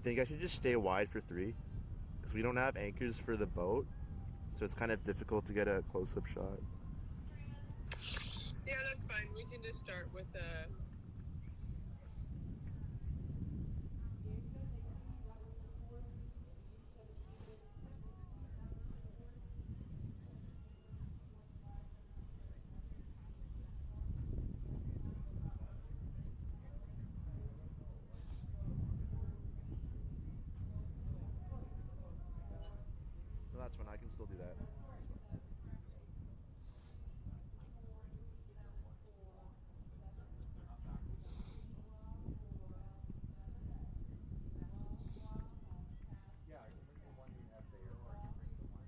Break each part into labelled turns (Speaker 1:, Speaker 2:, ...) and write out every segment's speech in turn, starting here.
Speaker 1: think I should just stay wide for 3? Because we don't have anchors for the boat, so it's kind of difficult to get a close-up shot.
Speaker 2: Yeah, that's fine. We can just start with a...
Speaker 1: No, that's fine. I can still do that.
Speaker 3: Yeah, I can bring the one you have there, or I can bring the one.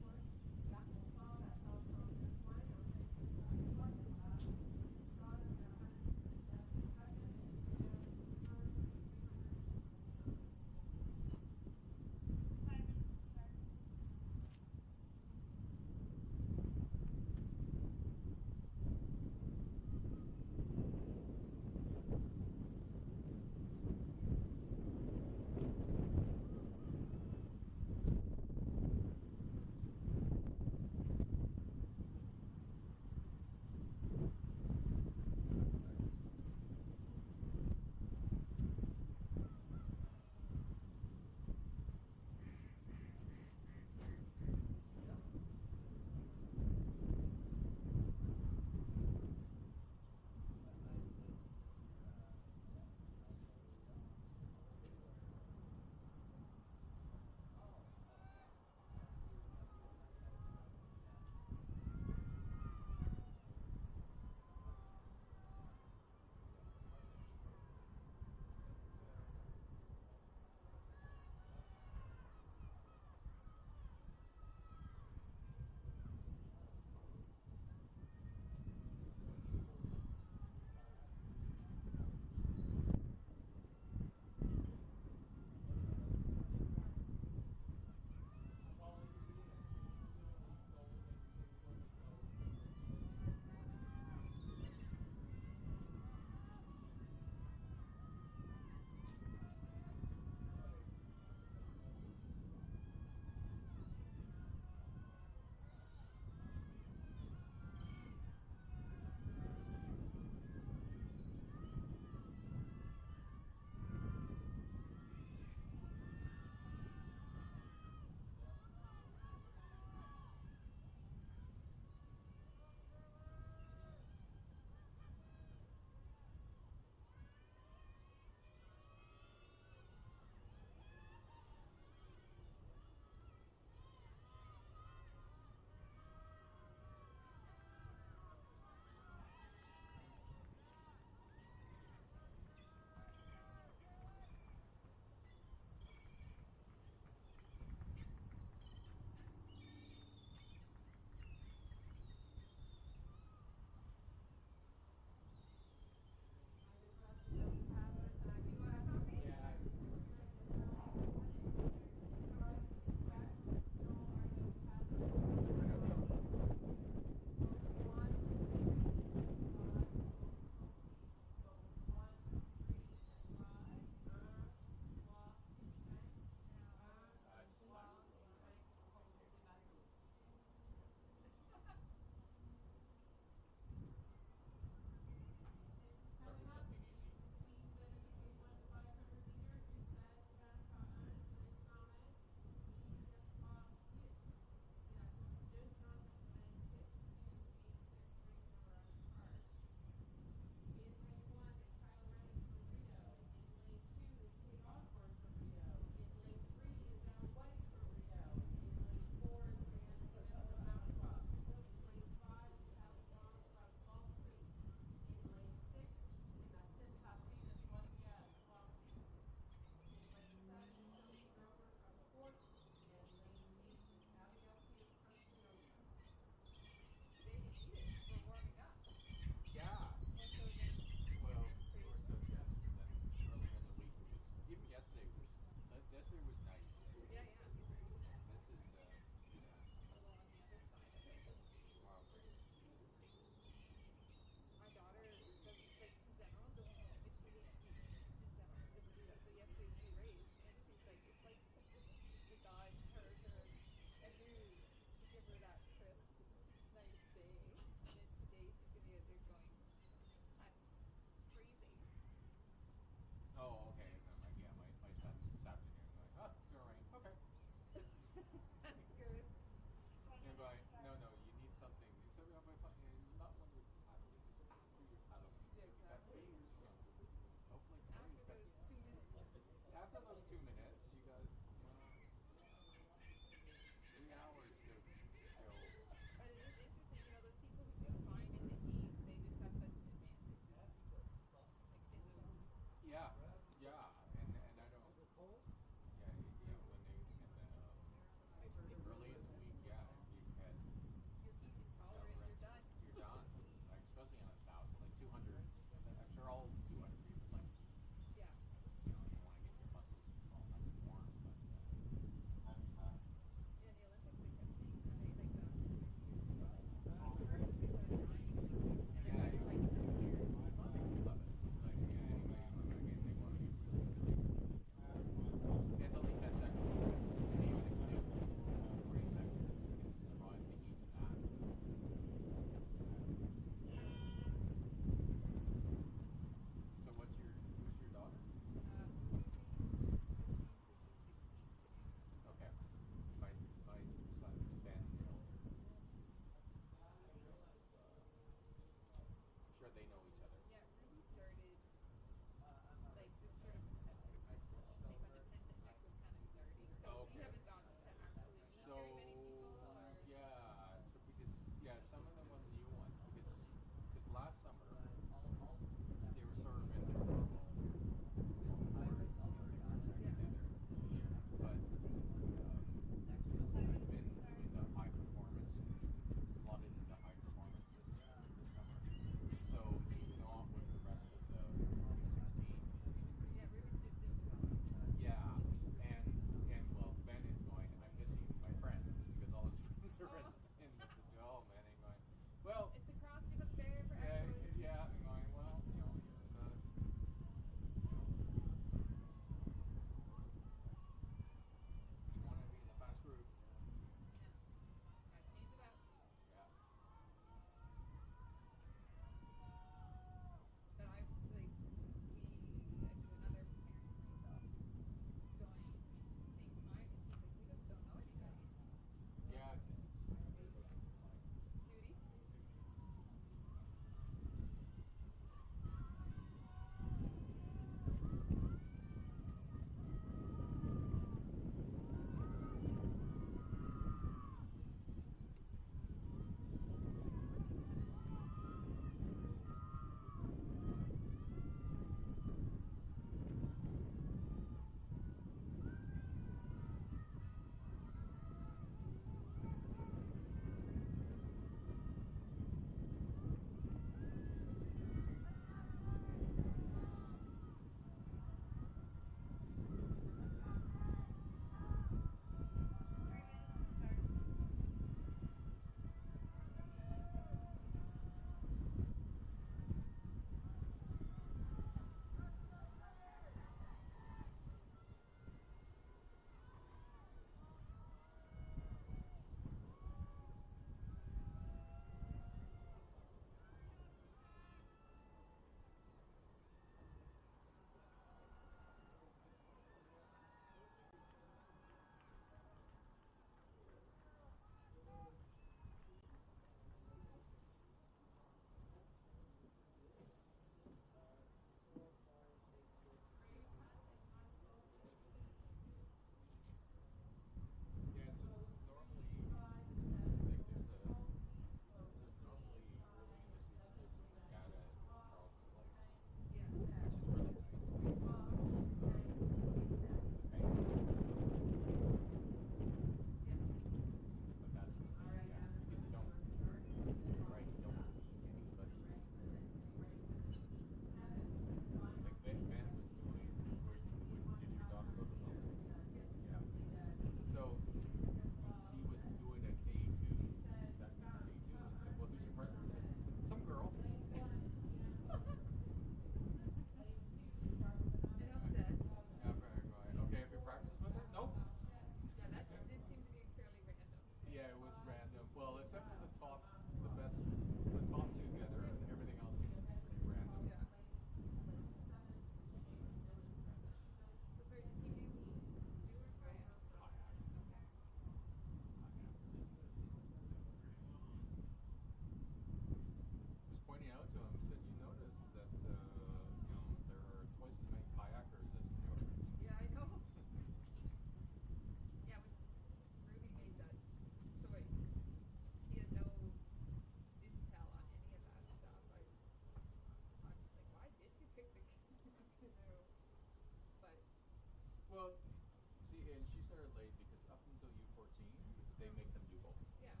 Speaker 3: they make them do both.
Speaker 2: Yeah.
Speaker 3: And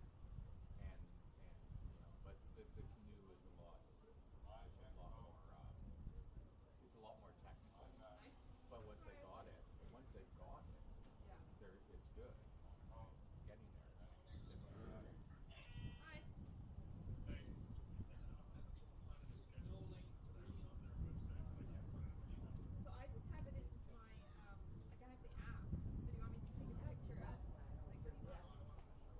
Speaker 3: you know, but the canoe is a lot more it's a lot more technical.
Speaker 2: Nice.
Speaker 3: But once they got it,
Speaker 2: Yeah.
Speaker 3: it's good. Getting there.
Speaker 2: Hi. So I just have it into my, like I have the app. So do you want me to just take a picture of, like, pretty much?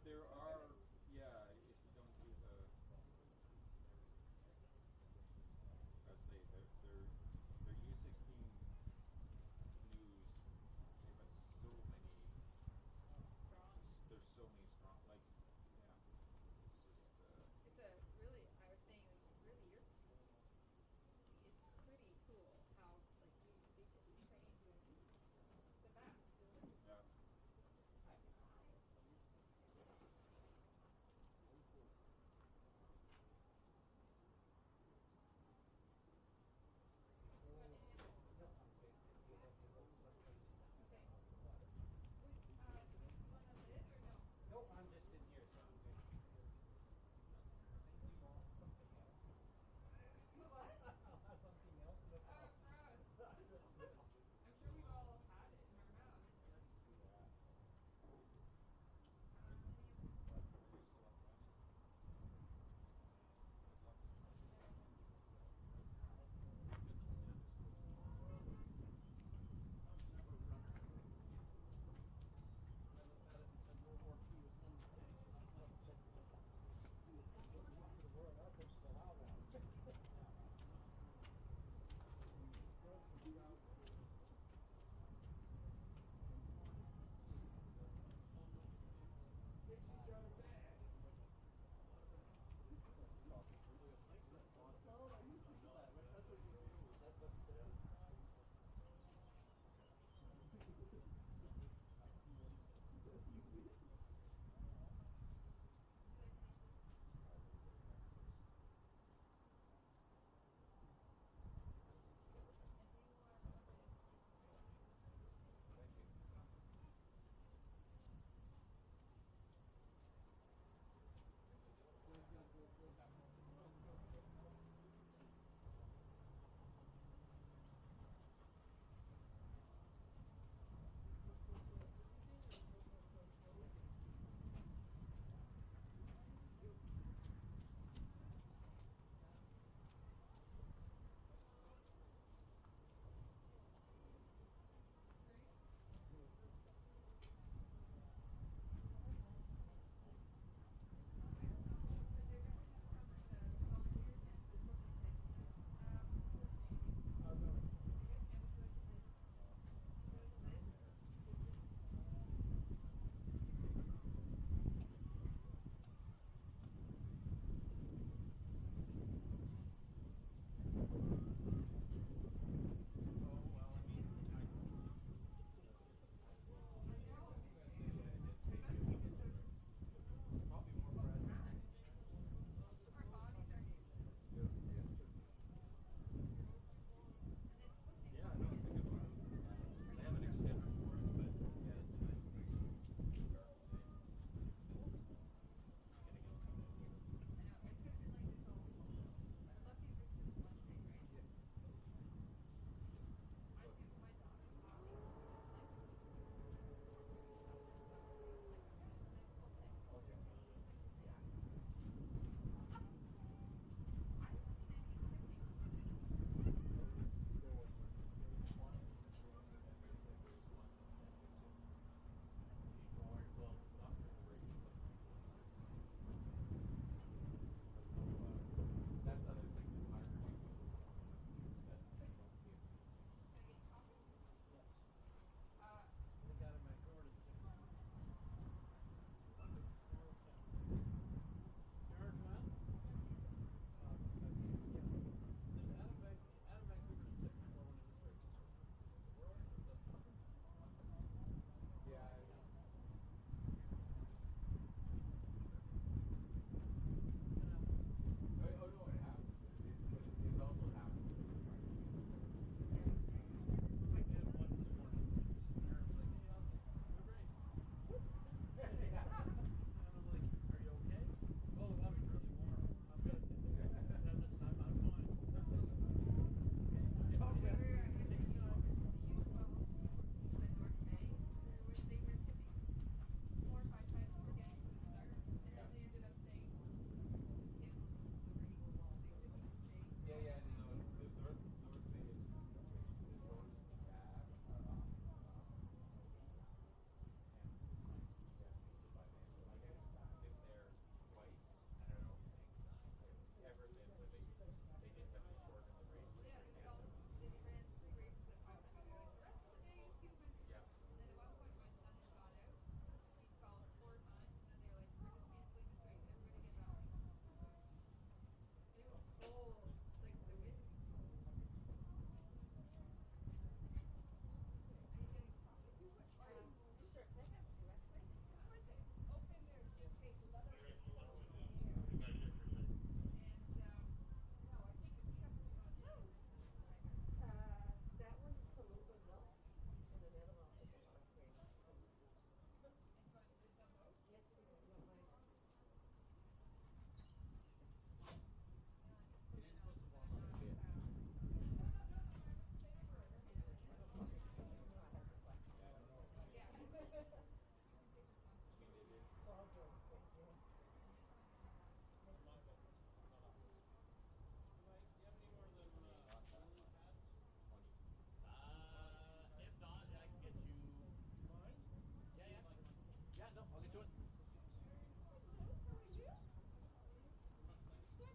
Speaker 3: There are, yeah, if you don't do the, I would say their U16 canoes give us so many,
Speaker 2: Strong.
Speaker 3: there's so many strong, like, yeah, it's just,
Speaker 2: It's a really, I was saying, it's really, it's pretty cool how, like, we basically train doing the back.
Speaker 3: yeah.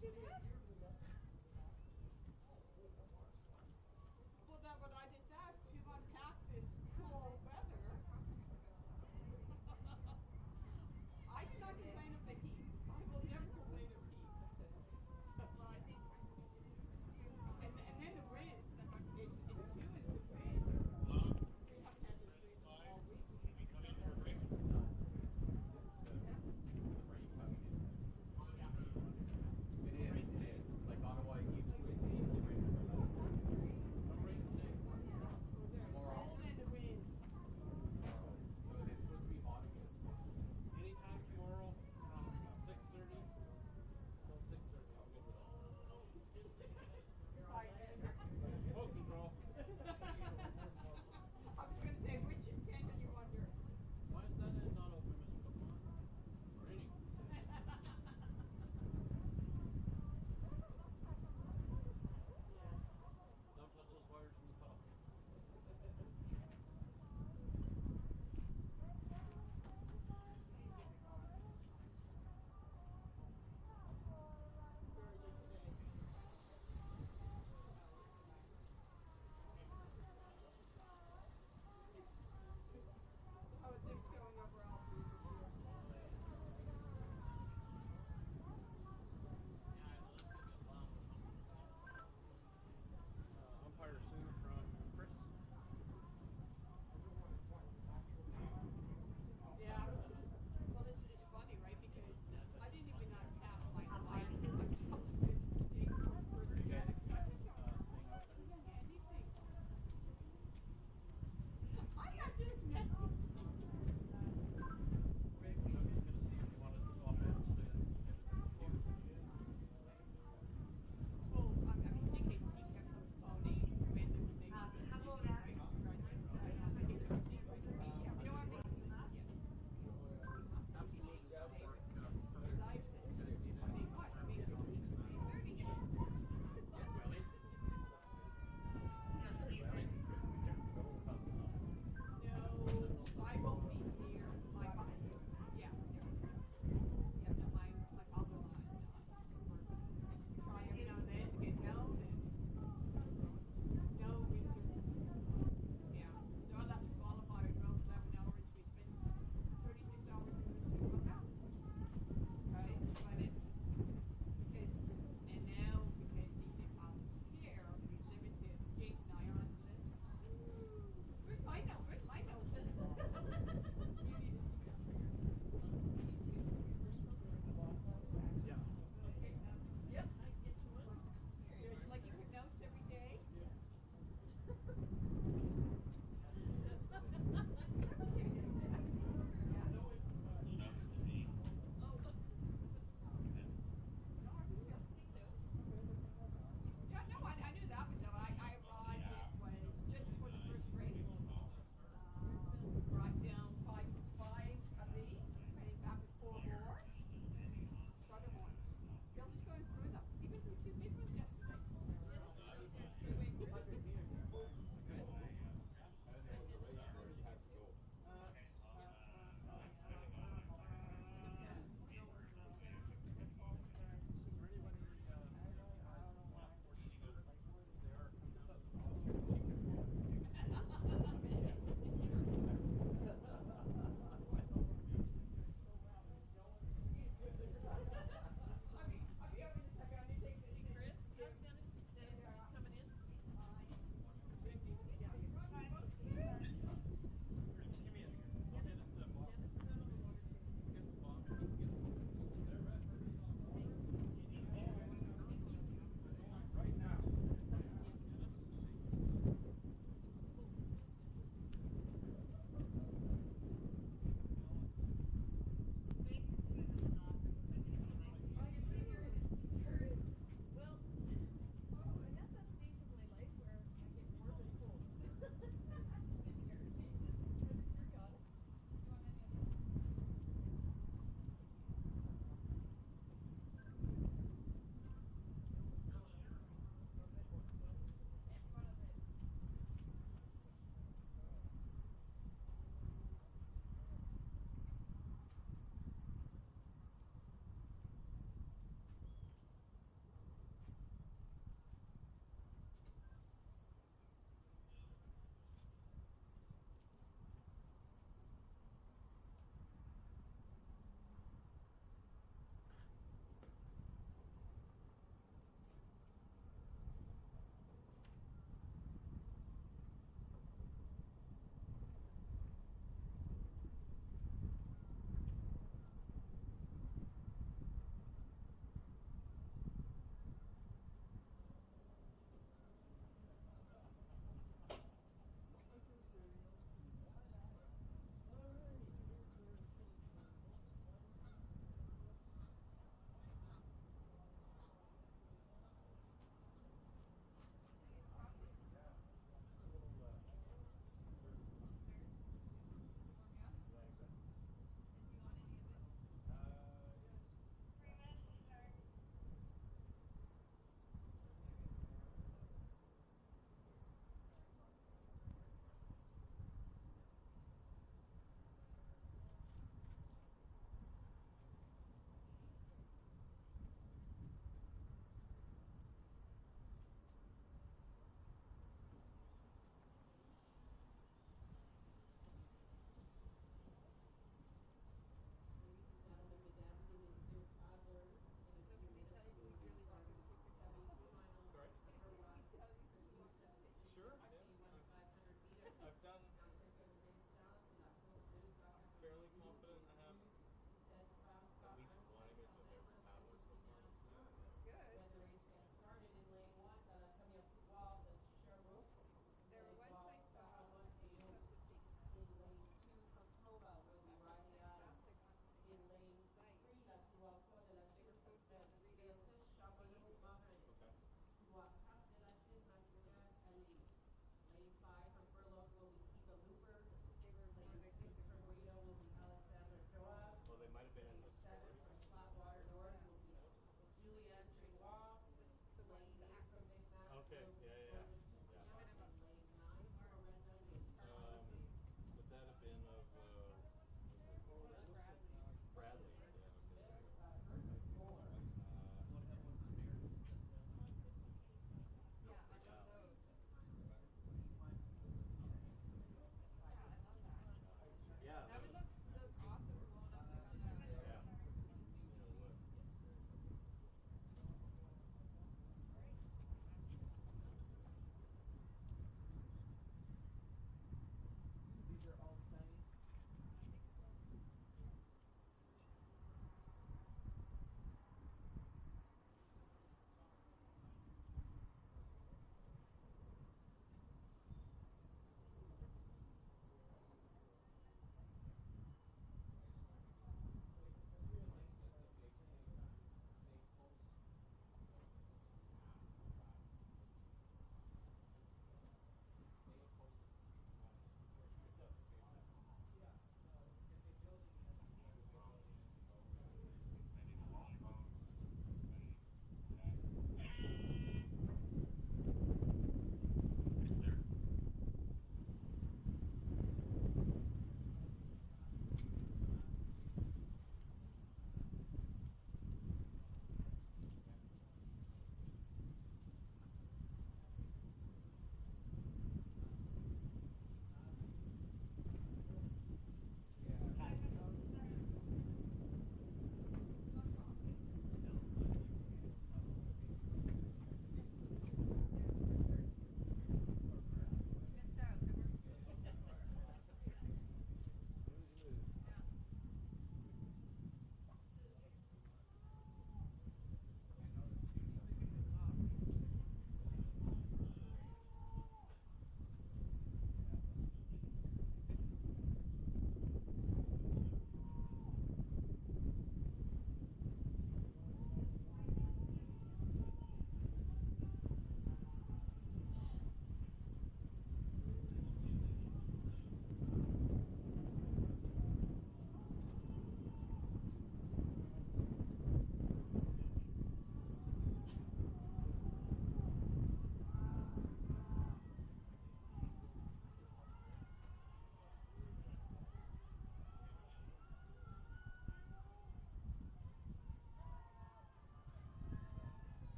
Speaker 4: too bad. Well, that's what I just asked, to unpack this cool weather. I cannot complain of the heat. I will never complain of heat. So,
Speaker 2: Well, I think
Speaker 4: and then the wind. It's too is the wind. We haven't had this wind all week.
Speaker 3: It's the rain coming in.
Speaker 4: Yeah.
Speaker 3: It is.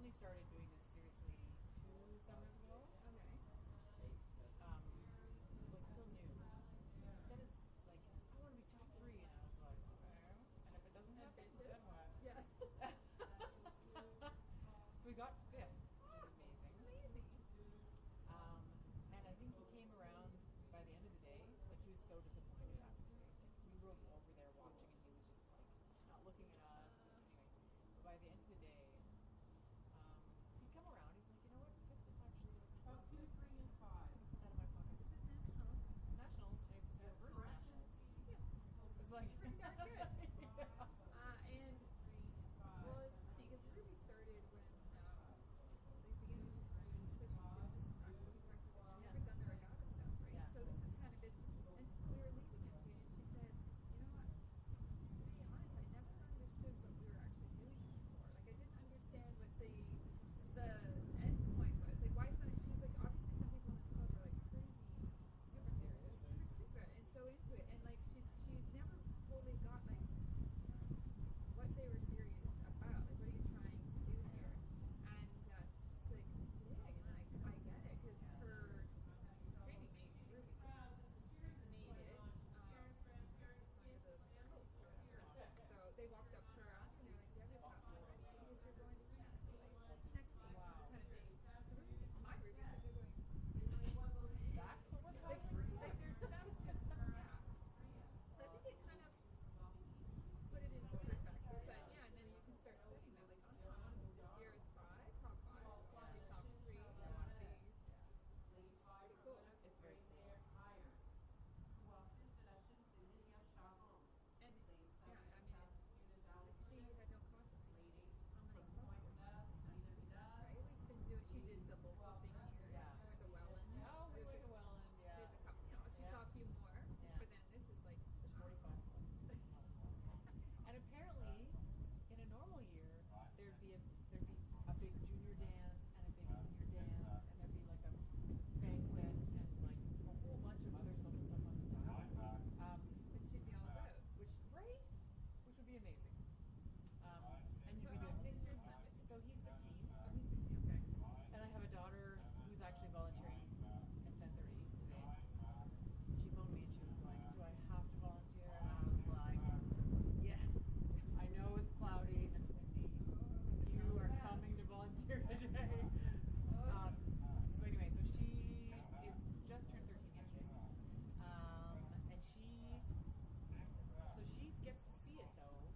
Speaker 5: only started doing this seriously 2 summers ago.
Speaker 2: Okay.
Speaker 5: It was like still new. He said it's like, I want to be top 3, and I was like, okay. And if it doesn't happen,
Speaker 2: Ambitious.
Speaker 5: then what?
Speaker 2: Yeah.
Speaker 5: So we got 5th, which is amazing.
Speaker 2: Amazing.
Speaker 5: And I think he came around by the end of the day. Like, he was so disappointed after the race. Like, we were over there watching, and he was just like not looking at us. And anyway, but by the end of the day, he'd come around. He was like, you know what, 5th is actually like
Speaker 4: About 2, 3, and 5.
Speaker 5: out of my pocket.
Speaker 2: This is national.
Speaker 5: It's nationals. It's your first nationals.
Speaker 2: Yeah.
Speaker 5: It's like
Speaker 2: Pretty darn good.
Speaker 5: yeah.
Speaker 2: And well, it's funny because Ruby started when they began. So she's just practicing. She's never done the regatta stuff, right?
Speaker 5: Yeah.
Speaker 2: So this has kind of been. And we were leaving yesterday, and she said, "You know what? To be honest, I never understood what we were actually doing this for. Like, I didn't understand what the end point was. Like, why some? She's like, obviously, some people in this club are like crazy,
Speaker 5: Super serious.
Speaker 2: super serious about it, and so into it, and like she never totally got like what they were serious about. Like, what are you trying to do here? And it's just like today, and I get it because her training mate Ruby made it. She's going to the Coast or whatever. So they walked up to her after and they're like, "Do you have your passport ready? Because you're going to Canada like next week."
Speaker 5: Wow.
Speaker 2: Kind of thing. So Ruby said, my Ruby said, they're going.
Speaker 5: That's what we're
Speaker 2: Like,
Speaker 5: talking
Speaker 2: like there's stuff to, yeah. So I think it kind of put it into perspective, but yeah, and then you can start setting that, like, this year is 5, top 5, I want to be top 3, I want to be, it's pretty cool.
Speaker 5: It's very cool.
Speaker 2: And yeah, I mean, it's, like, she had no concept of how many clubs there are, right? We've been doing, she did the local thing here,
Speaker 5: Yeah.
Speaker 2: she went to Welland.
Speaker 5: Oh, we went to Welland, yeah.
Speaker 2: There's a couple, you know, she saw a few more,
Speaker 5: Yeah.
Speaker 2: but then this is like,
Speaker 5: There's 45 clubs. And apparently, in a normal year, there'd be a big junior dance and a big senior dance, and there'd be like a banquet and like a whole bunch of other social stuff on the side.
Speaker 2: which she'd be all about.
Speaker 5: Which would be amazing. And you'd
Speaker 2: So
Speaker 5: be
Speaker 2: how
Speaker 5: doing.
Speaker 2: old is your son?
Speaker 5: So he's 16.
Speaker 2: Oh, he's 16, okay.
Speaker 5: And I have a daughter who's actually volunteering at 10:30 today. She phoned me and she was like, "Do I have to volunteer?" And I was like, "Yes. I know it's cloudy and windy. You are coming to volunteer today." So anyway, so she is just turned 13 yesterday. And she gets to see it though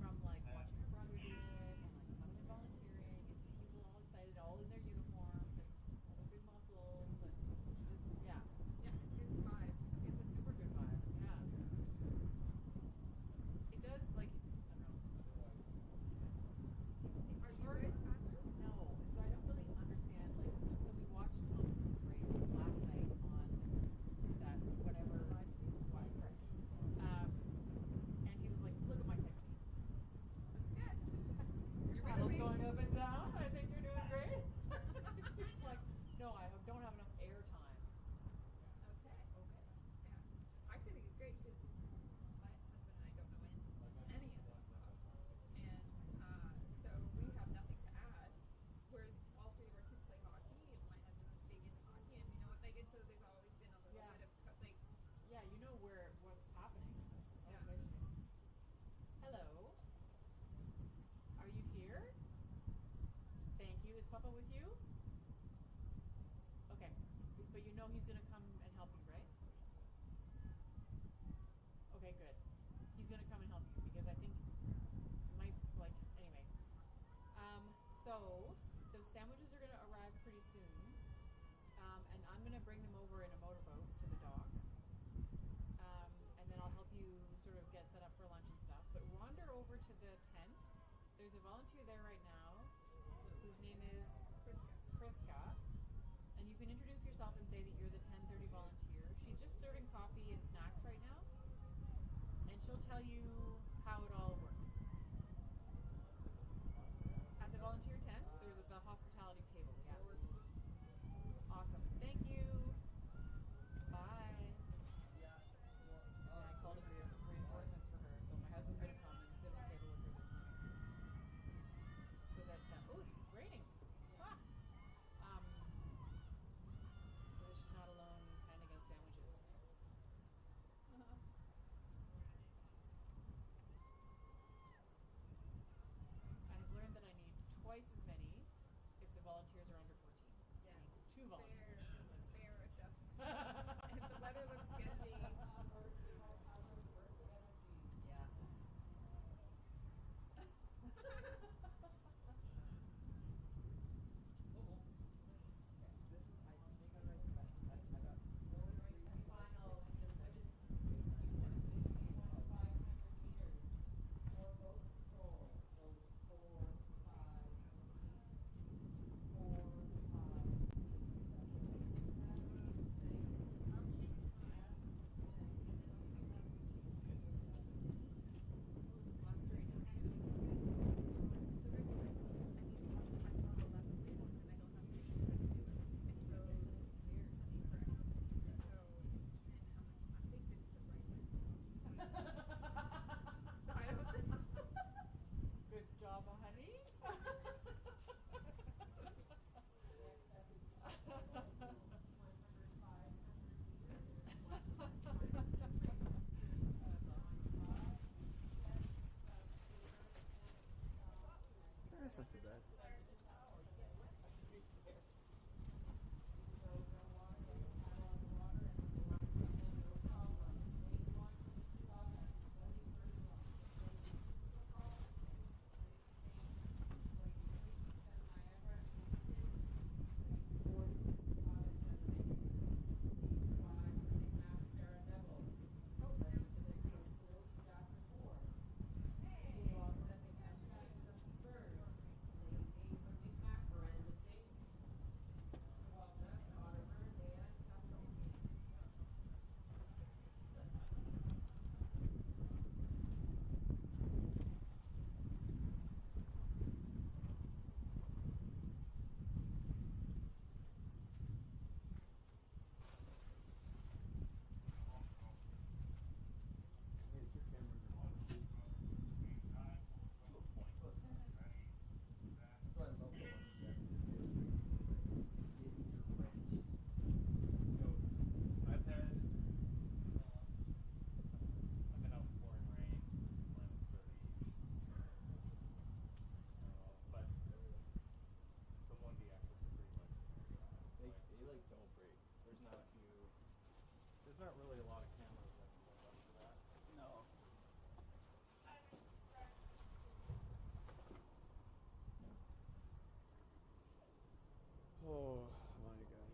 Speaker 5: from like watching her brother do it and like coming and volunteering and seeing people all excited, all in their uniforms and all their big muscles and just yeah.
Speaker 2: Yeah, it's a good vibe.
Speaker 5: It's a super good vibe. Yeah. It does like I don't know. It's
Speaker 2: Are you
Speaker 5: hard.
Speaker 2: guys paddlers?
Speaker 5: No, and so I don't really understand. Like, so we watched Thomas's race last night on that whatever live feed. And he was like, "Look at my technique."
Speaker 2: That's good.
Speaker 5: Your paddle's going up and down. I think you're doing great. He's like, "No, I don't have enough air time."
Speaker 2: Okay.
Speaker 5: Okay.
Speaker 2: Yeah. I actually think it's great because my husband and I don't know any of this stuff. And so we have nothing to add. Whereas all 3 of our kids play hockey and my husband was big into hockey and you know what, like, and so there's always been a little
Speaker 5: Yeah.
Speaker 2: bit of, like,
Speaker 5: Yeah, you know what's happening. Oh,
Speaker 2: Yeah.
Speaker 5: there she is. Hello. Are you here? Thank you. Is Papa with you? Okay. But you know he's going to come and help you, right? Okay, good. He's going to come and help you because I think it might, like, anyway. So the sandwiches are going to arrive pretty soon. And I'm going to bring them over in a motorboat to the dock. And then I'll help you sort of get set up for lunch and stuff. But wander over to the tent. There's a volunteer there right now whose name is Priska. And you can introduce yourself and say that you're the 10:30 volunteer. She's just serving coffee and snacks right now. And she'll tell you how it all works. At the volunteer tent, there's the hospitality table. Yeah. Awesome. Thank you. Bye. And I called in reinforcements for her, so my husband's going to come and sit at the table with her this morning. So that, oh, it's raining. Two volunteers.
Speaker 2: fair assessment. If the weather looks sketchy,
Speaker 5: Yeah.
Speaker 3: This is, I think I'm right. I got
Speaker 6: Final U16 won 500 meters for boat patrol. So 4, 5, 4, 5.
Speaker 2: blustering out too. So they're just like, I need to I follow 11 weeks and I don't have to do it. And so there's just there's honey for accessing. And so, and I think this is a right one. So I don't
Speaker 5: Good job, honey.
Speaker 6: Next up is the 100, 500 meters.
Speaker 3: That's not too bad.
Speaker 7: There's not really a lot of cameras that can hold up to that.
Speaker 3: No. Oh my god.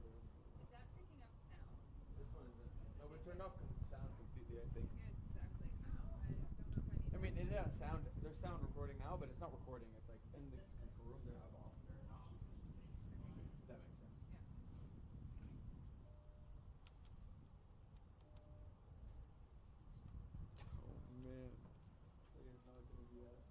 Speaker 2: Is that picking up sound?
Speaker 3: This one isn't. No, we turned off sound completely, I think.
Speaker 2: Good, exactly. Oh, I don't know if I need
Speaker 3: I mean,
Speaker 2: to-
Speaker 3: it has sound. There's sound recording now, but it's not recording. It's like in this control room, they're off. If that makes sense.
Speaker 2: Yeah.
Speaker 3: Oh man. I am not gonna do that.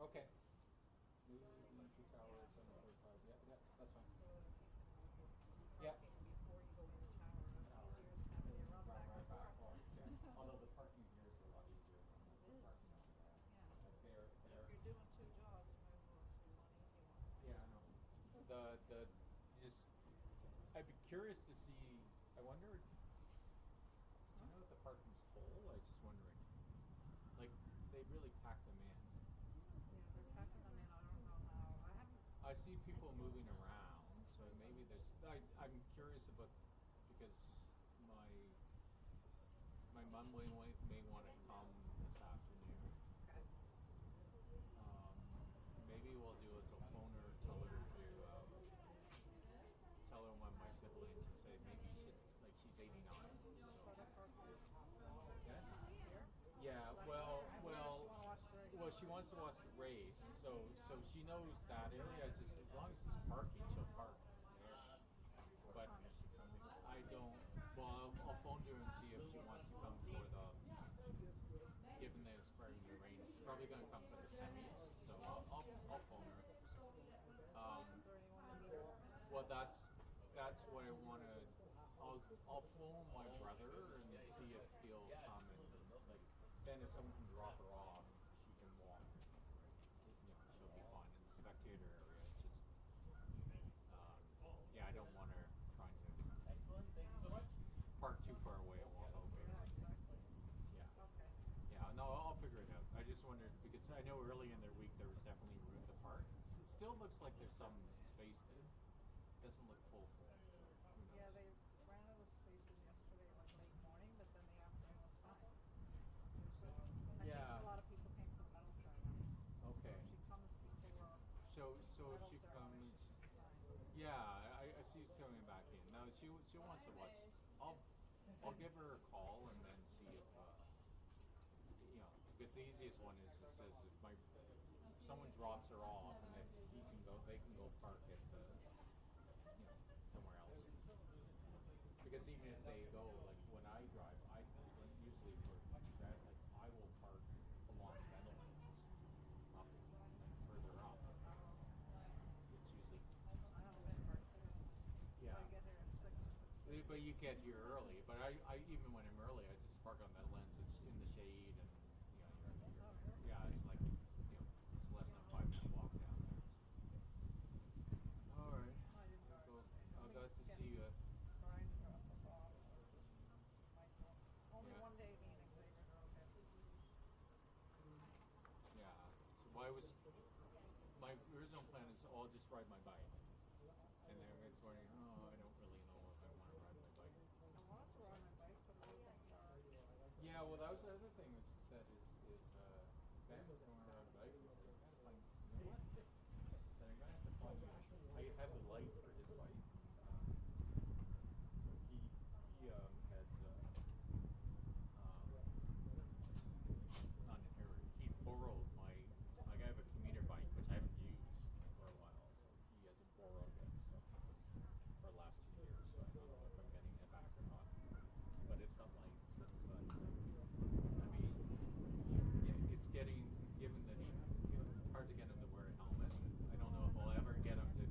Speaker 3: Okay. Moving to tower 7:45. Yeah, yeah, that's fine.
Speaker 5: So if you can look at
Speaker 3: Yeah.
Speaker 5: parking before you go in the tower, it's easier than having to run back and forth.
Speaker 3: Yeah. Although the parking here is a lot easier than
Speaker 5: It
Speaker 3: the
Speaker 5: is.
Speaker 3: parking on there.
Speaker 5: Yeah.
Speaker 3: Like
Speaker 5: But if you're doing 2 jobs, might as well just do one easy one.
Speaker 3: yeah, I know. The just I'd be curious to see. I wonder. Do you know if the parking's full? I just wondering. Like they really pack them in.
Speaker 5: Yeah, they're packing them in. I don't know how. I haven't.
Speaker 3: I see people moving around, so maybe there's. I'm curious about because my mom may want to come this afternoon.
Speaker 5: Okay.
Speaker 3: Maybe what we'll do is I'll phone her, tell her one of my siblings and say maybe you should like she's 89. So
Speaker 5: Set up parking.
Speaker 3: yes.
Speaker 5: Here?
Speaker 3: Yeah.
Speaker 5: Is that
Speaker 3: Well.
Speaker 5: fine? Or does she wanna watch the race?
Speaker 3: Well, she wants to watch the race, so she knows that area. Just as long as it's parking, she'll park there.
Speaker 5: What
Speaker 3: But
Speaker 5: time is she coming?
Speaker 3: I don't. Well, I'll phone her and see if she wants to come for the. Given that it's starting to rain, she's probably going to come for the semis. So I'll phone her.
Speaker 5: Is there anyone to meet her with?
Speaker 3: Well, that's what I want to. I'll phone my brother and see if he'll come and like. Then if someone can drop her off, she can walk. You know, she'll be fine in the spectator area. It's just, yeah, I don't want her trying to. Excellent. Thank you so much. Park too far away and walk over.
Speaker 5: Yeah, exactly.
Speaker 3: Yeah.
Speaker 5: Okay.
Speaker 3: Yeah. No, I'll figure it out. I just wondered because I know early in their week there was definitely room to park. It still looks like there's some space there. Doesn't look full.
Speaker 5: Yeah, they ran out of spaces yesterday, like late morning, but then the afternoon was fine. It was just, I think
Speaker 3: Yeah.
Speaker 5: a lot of people came for the medal ceremonies.
Speaker 3: Okay.
Speaker 5: So if she comes before
Speaker 3: So if
Speaker 5: medal
Speaker 3: she
Speaker 5: ceremony,
Speaker 3: comes,
Speaker 5: she should be fine.
Speaker 3: yeah, I see she's coming back in. No, she wants to watch. I'll give her a call and then see if you know because the easiest one is it says if someone drops her off and then they can go park at the somewhere else. Because even if they go like when I drive, I usually for that like I will park along Meadowlands up like further up. It's usually
Speaker 5: I always park there.
Speaker 3: yeah.
Speaker 5: I get here at 6 or 6:30.
Speaker 3: But you get here early. But I even when I'm early, I just park on Meadowlands. It's in the shade, and
Speaker 5: Oh, really?
Speaker 3: yeah, it's like it's less than a 5-minute walk down there. All right.
Speaker 5: I didn't drive today.
Speaker 3: I got to see you.
Speaker 5: Brian dropped us off. Michael. Only
Speaker 3: Yeah.
Speaker 5: one day meeting. Xavier drove him.
Speaker 3: Yeah. So my original plan is I'll just ride my bike, and then it's wondering, I don't really know if I want to ride my bike.
Speaker 5: I wanted to ride my bike, but it was getting dark.
Speaker 3: Yeah, well, that was the other thing that she said is Ben was going to ride a bike. I said, I gotta find, you know what? I said, I'm gonna have to find. I have the light for his bike, so he has not inherited. He borrowed my like I have a commuter bike which I haven't used for a while, so he hasn't borrowed it for the last 2 years. So I don't know if I'm getting it back or not. But it's got lights. But I mean, yeah, it's getting given that it's hard to get him to wear a helmet. I don't know if I'll ever get him to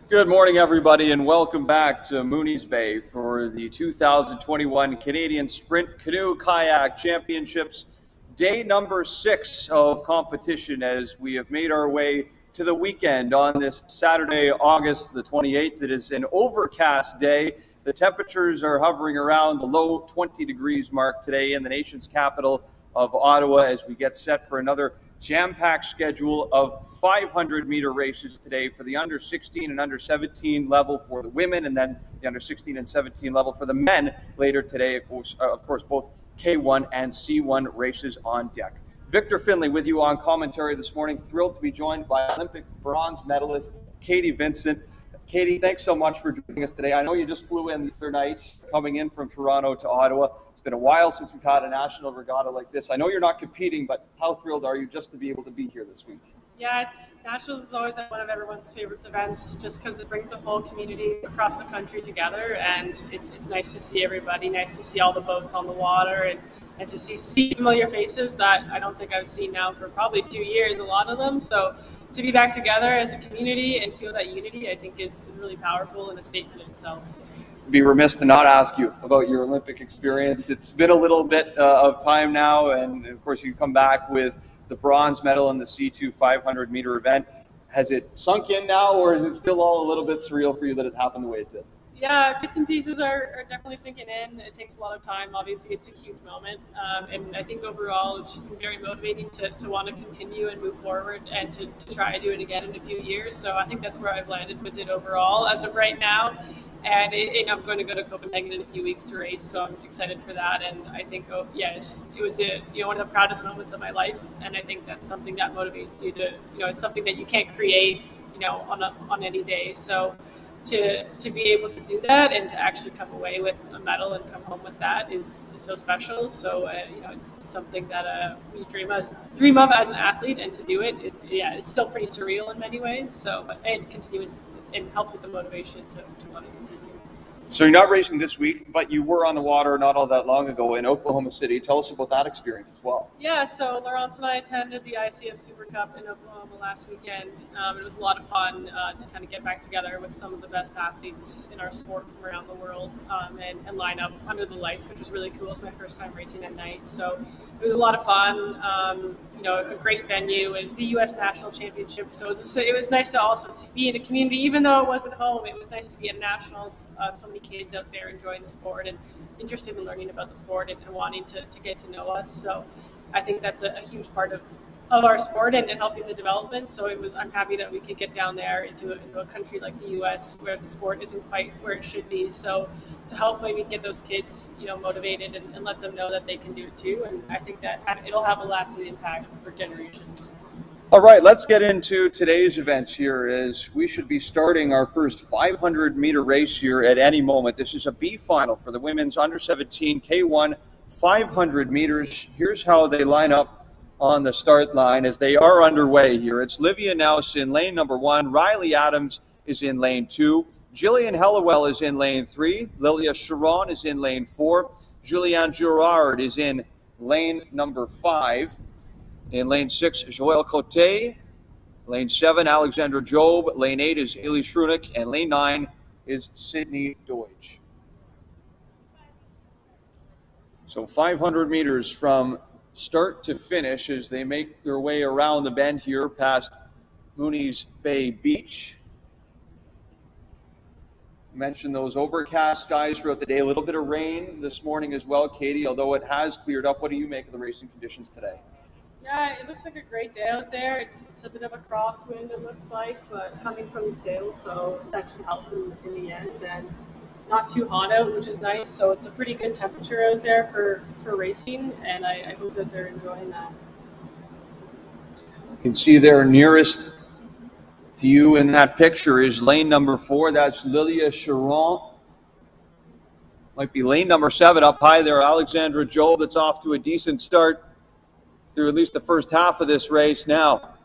Speaker 8: Good morning, everybody, and welcome back to Mooney's Bay for the 2021 Canadian Sprint Canoe Kayak Championships, day number 6 of competition as we have made our way to the weekend on this Saturday, August the 28th. It is an overcast day. The temperatures are hovering around the low 20 degrees mark today in the nation's capital of Ottawa as we get set for another jam-packed schedule of 500-meter races today for the under 16 and under 17 level for the women, and then the under 16 and 17 level for the men later today. Of course, both K1 and C1 races on deck. Victor Finlay with you on commentary this morning. Thrilled to be joined by Olympic bronze medalist Katie Vincent. Katie, thanks so much for joining us today. I know you just flew in the other night, coming in from Toronto to Ottawa. It's been a while since we've had a national regatta like this. I know you're not competing, but how thrilled are you just to be able to be here this week?
Speaker 9: Yeah, Nationals is always one of everyone's favorite events just because it brings the whole community across the country together, and it's nice to see everybody, nice to see all the boats on the water, and to see familiar faces that I don't think I've seen now for probably 2 years, a lot of them. So to be back together as a community and feel that unity, I think is really powerful and a statement in itself.
Speaker 8: Be remiss to not ask you about your Olympic experience. It's been a little bit of time now, and of course you come back with the bronze medal in the C2 500-meter event. Has it sunk in now, or is it still all a little bit surreal for you that it happened the way it did?
Speaker 9: Yeah, bits and pieces are definitely sinking in. It takes a lot of time. Obviously, it's a huge moment. And I think overall, it's just been very motivating to want to continue and move forward and to try to do it again in a few years. So I think that's where I've landed with it overall as of right now. And I'm going to go to Copenhagen in a few weeks to race, so I'm excited for that. And I think, it was one of the proudest moments of my life. And I think that's something that motivates you to, it's something that you can't create, on any day. So to be able to do that and to actually come away with a medal and come home with that is so special. So it's something that we dream of as an athlete, and to do it, it's still pretty surreal in many ways. So it continues and helps with the motivation to want to continue.
Speaker 8: So you're not racing this week, but you were on the water not all that long ago in Oklahoma City. Tell us about that experience as well.
Speaker 9: Yeah, so Laurence and I attended the ICF Super Cup in Oklahoma last weekend. It was a lot of fun to kind of get back together with some of the best athletes in our sport from around the world and line up under the lights, which was really cool. It's my first time racing at night, so it was a lot of fun. A great venue. It was the U.S. National Championship, so it was nice to also be in a community, even though it wasn't home. It was nice to be at nationals. So many kids out there enjoying the sport and interested in learning about the sport and wanting to get to know us. So I think that's a huge part of our sport and helping the development. So I'm happy that we could get down there into a country like the U.S. where the sport isn't quite where it should be. So to help maybe get those kids, motivated and let them know that they can do it too. And I think that it'll have a lasting impact for generations.
Speaker 8: All right, let's get into today's event here as we should be starting our first 500-meter race here at any moment. This is a B final for the women's under 17 K-1 500 meters. Here's how they line up on the start line as they are underway here. It's Livia Naus in lane number 1. Riley Adams is in lane 2. Jillian Hellawell is in lane 3. Lilia Sharon is in lane 4. Julianne Girard is in lane number 5. In lane 6, Joël Cote. Lane 7, Alexandra Job. Lane 8 is Ailey Schrunik. And lane 9 is Sydney Deutsch. So 500 meters from start to finish as they make their way around the bend here past Mooney's Bay Beach. Mentioned those overcast skies throughout the day. A little bit of rain this morning as well, Katie, although it has cleared up. What do you make of the racing conditions today?
Speaker 9: Yeah, it looks like a great day out there. It's a bit of a crosswind, it looks like, but coming from the tail, so that should help in the end. And not too hot out, which is nice. So it's a pretty good temperature out there for racing, and I hope that they're enjoying that.
Speaker 8: You can see there nearest to you in that picture is lane number 4. That's Lilia Sharon. Might be lane number 7 up high there, Alexandra Job. That's off to a decent start through at least the first half of this race now.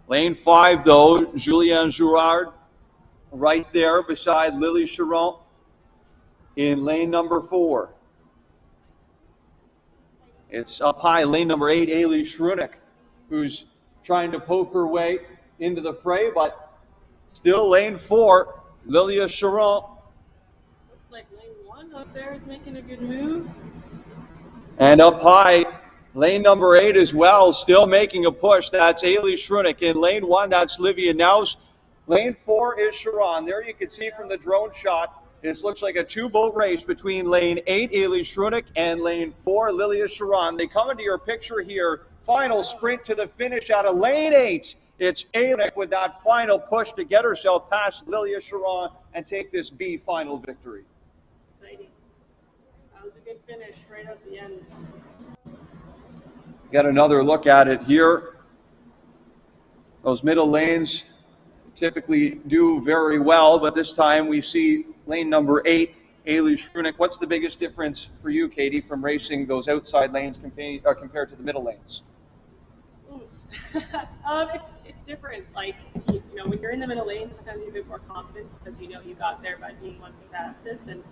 Speaker 8: Lane 5, though, Julianne Girard right there beside Lily Sharon in lane number 4. It's up high, lane number 8, Ailey Schrunik, who's trying to poke her way into the fray, but Still lane 4, Lilia Charon.
Speaker 9: Looks like lane 1 up there is making a good move.
Speaker 8: And up high, lane number 8 as well, still making a push. That's Ailey Schrunik. In lane 1, that's Livia Naus. Lane 4 is Charon. There you can see from the drone shot, this looks like a two-boat race between lane 8, Ailey Schrunik, and lane 4, Lilia Charon. They come into your picture here. Final sprint to the finish out of lane 8. It's Ailey with that final push to get herself past Lilia Charon and take this B final victory.
Speaker 9: Exciting. That was a good finish right at the end.
Speaker 8: Get another look at it here. Those middle lanes typically do very well, but this time we see lane number 8, Ailey Schrunik. What's the biggest difference for you, Katie, from racing those outside lanes compared to the middle lanes?
Speaker 9: It's different. Like, you know, when you're in the middle lane, sometimes you have a bit more confidence because you know you got there by being one of the fastest. And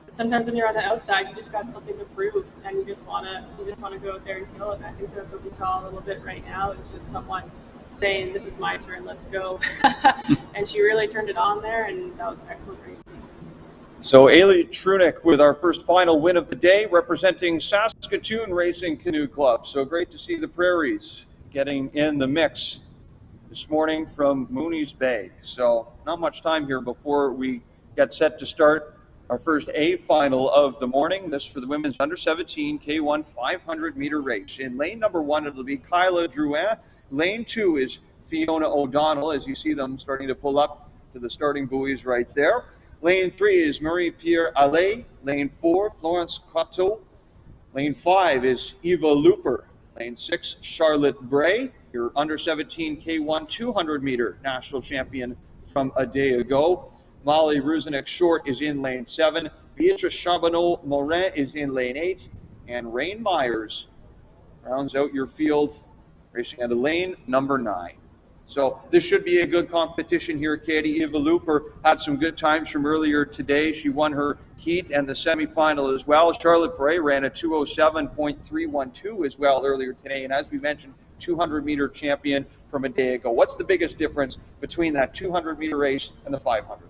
Speaker 9: sometimes when you're on the outside, you just got something to prove, and you just wanna go out there and kill it. And I think that's what we saw a little bit right now. It's just someone saying, "This is my turn, let's go," and she really turned it on there, and that was an excellent race.
Speaker 8: So Ailey Schrunik with our first final win of the day, representing Saskatoon Racing Canoe Club. So great to see the Prairies getting in the mix this morning from Mooney's Bay. So not much time here before we get set to start our first A final of the morning. This for the women's under-17 K-1 500-meter race. In lane number 1, it'll be Kyla Drouin. Lane 2 is Fiona O'Donnell, as you see them starting to pull up to the starting buoys right there. Lane 3 is Marie-Pierre Allais. Lane 4, Florence Coteau. Lane 5 is Eva Looper. Lane 6, Charlotte Bray, your under-17 K-1 200-meter national champion from a day ago. Molly Ruzinek-Short is in lane 7. Beatrice Charbonneau-Morin is in lane 8. And Rain Myers rounds out your field, racing at lane number 9. So this should be a good competition here, Katie. Eva Looper had some good times from earlier today. She won her heat and the semifinal as well. Charlotte Bray ran a 2:07.312 as well earlier today. And as we mentioned, 200-meter champion from a day ago. What's the biggest difference between that 200-meter race and the 500?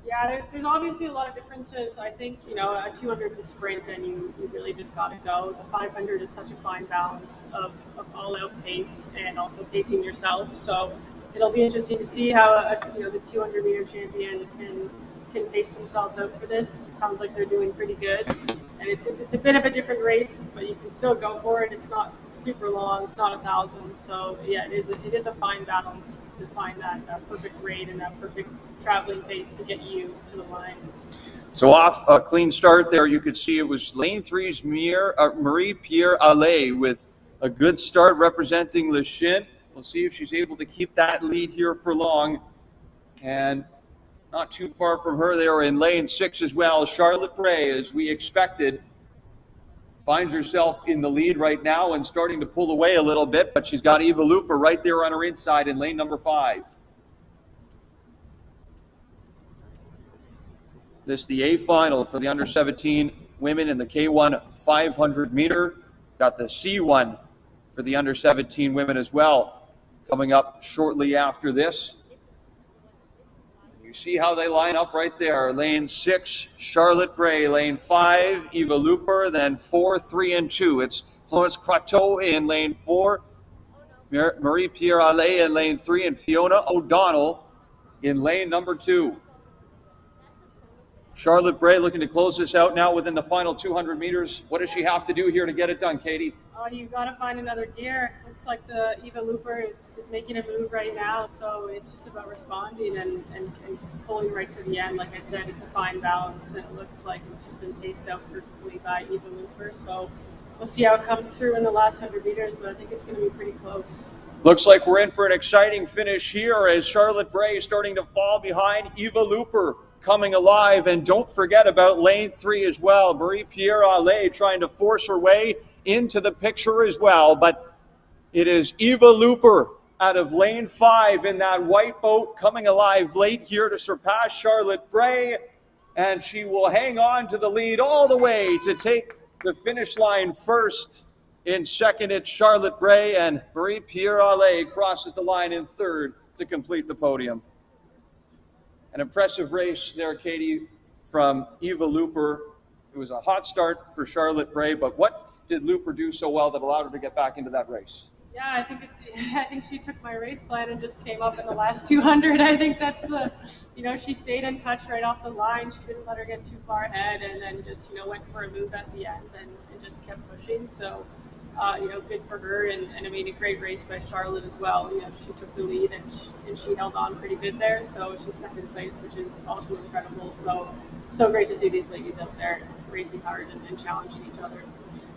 Speaker 9: Yeah, there's obviously a lot of differences. I think, you know, a 200 is a sprint and you really just got to go. The 500 is such a fine balance of all-out pace and also pacing yourself. So it'll be interesting to see how the 200-meter champion can pace themselves out for this. It sounds like they're doing pretty good. And it's a bit of a different race, but you can still go for it. It's not super long. It's not 1,000. So yeah, it is a fine balance to find that perfect rate and that perfect traveling pace to get you to the line.
Speaker 8: So off a clean start there, you could see it was lane 3's Marie-Pierre Allais with a good start representing Le Chien. We'll see if she's able to keep that lead here for long. And not too far from her there in lane 6 as well. Charlotte Bray, as we expected, finds herself in the lead right now and starting to pull away a little bit, but she's got Eva Looper right there on her inside in lane number 5. This is the A final for the under-17 women in the K-1 500 meter. Got the C-1 for the under-17 women as well coming up shortly after this. You see how they line up right there. Lane 6, Charlotte Bray. Lane 5, Eva Looper. Then 4, 3, and 2. It's Florence Coteau in lane 4. Marie-Pierre Allais in lane 3. And Fiona O'Donnell in lane number 2. Charlotte Bray looking to close this out now within the final 200 meters. What does she have to do here to get it done, Katie?
Speaker 9: Oh, you got to find another gear. Looks like the Eva Looper is making a move right now, so it's just about responding and pulling right to the end. Like I said, it's a fine balance, and it looks like it's just been paced out perfectly by Eva Looper. So we'll see how it comes through in the last 100 meters, but I think it's going to be pretty close.
Speaker 8: Looks like we're in for an exciting finish here as Charlotte Bray is starting to fall behind Eva Looper coming alive. And don't forget about lane 3 as well. Marie-Pierre Allais trying to force her way into the picture as well. But it is Eva Looper out of lane 5 in that white boat coming alive late here to surpass Charlotte Bray. And she will hang on to the lead all the way to take the finish line first. In second, it's Charlotte Bray, and Marie-Pierre Allais crosses the line in third to complete the podium. An impressive race there, Katie, from Eva Looper. It was a hot start for Charlotte Bray, but what did Looper do so well that allowed her to get back into that race?
Speaker 9: Yeah, I think she took my race plan and just came up in the last 200. I think that's the, she stayed in touch right off the line. She didn't let her get too far ahead, and then just, went for a move at the end and just kept pushing. So, good for her, and I mean, a great race by Charlotte as well. She took the lead and she held on pretty good there. So she's second place, which is also incredible. So great to see these ladies out there racing hard and challenging each other.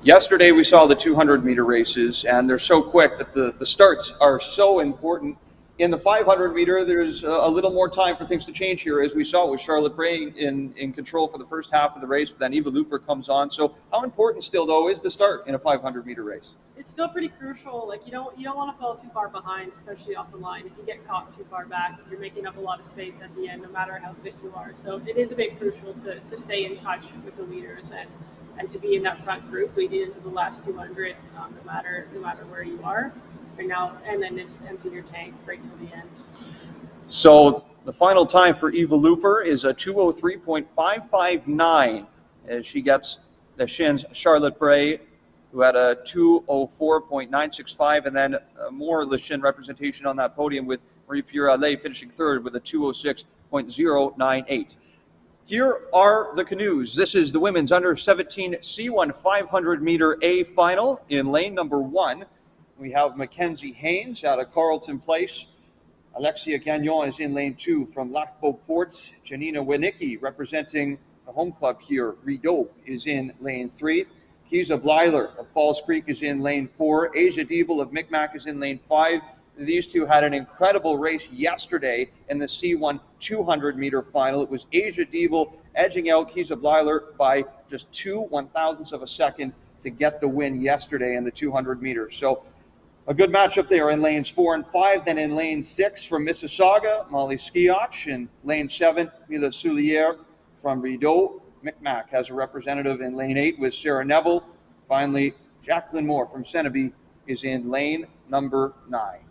Speaker 8: Yesterday we saw the 200-meter races, and they're so quick that the starts are so important. In the 500-meter, there's a little more time for things to change here, as we saw with Charlotte Bray in control for the first half of the race, but then Eva Looper comes on. So how important still, though, is the start in a 500-meter race?
Speaker 9: It's still pretty crucial. Like, you don't want to fall too far behind, especially off the line. If you get caught too far back, you're making up a lot of space at the end, no matter how fit you are. So it is a bit crucial to stay in touch with the leaders and to be in that front group leading into the last 200, no matter where you are right now, and then just empty your tank right till the end.
Speaker 8: So the final time for Eva Looper is a 2:03.559 as she gets the shins Charlotte Bray, who had a 2:04.965, and then more Le Chien representation on that podium with Marie-Pierre Allais finishing third with a 2:06.098. Here are the canoes. This is the women's under-17 C-1 500-meter A final. In lane number 1, we have Mackenzie Haynes out of Carleton Place. Alexia Gagnon is in lane 2 from Lac Beauport. Janina Winicki, representing the home club here, Rideau, is in lane 3. Kiza Blyler of Falls Creek is in lane 4. Asia Diebel of Micmac is in lane 5. These two had an incredible race yesterday in the C1 200-meter final. It was Asia Diebel edging out Kiza Blyler by just 0.02 of a second to get the win yesterday in the 200 meters. So a good matchup there in lanes 4 and 5. Then in lane 6 from Mississauga, Molly Skiach. In lane 7, Mila Soulière from Rideau. Micmac has a representative in lane 8 with Sarah Neville. Finally, Jacqueline Moore from Senebee is in lane number 9.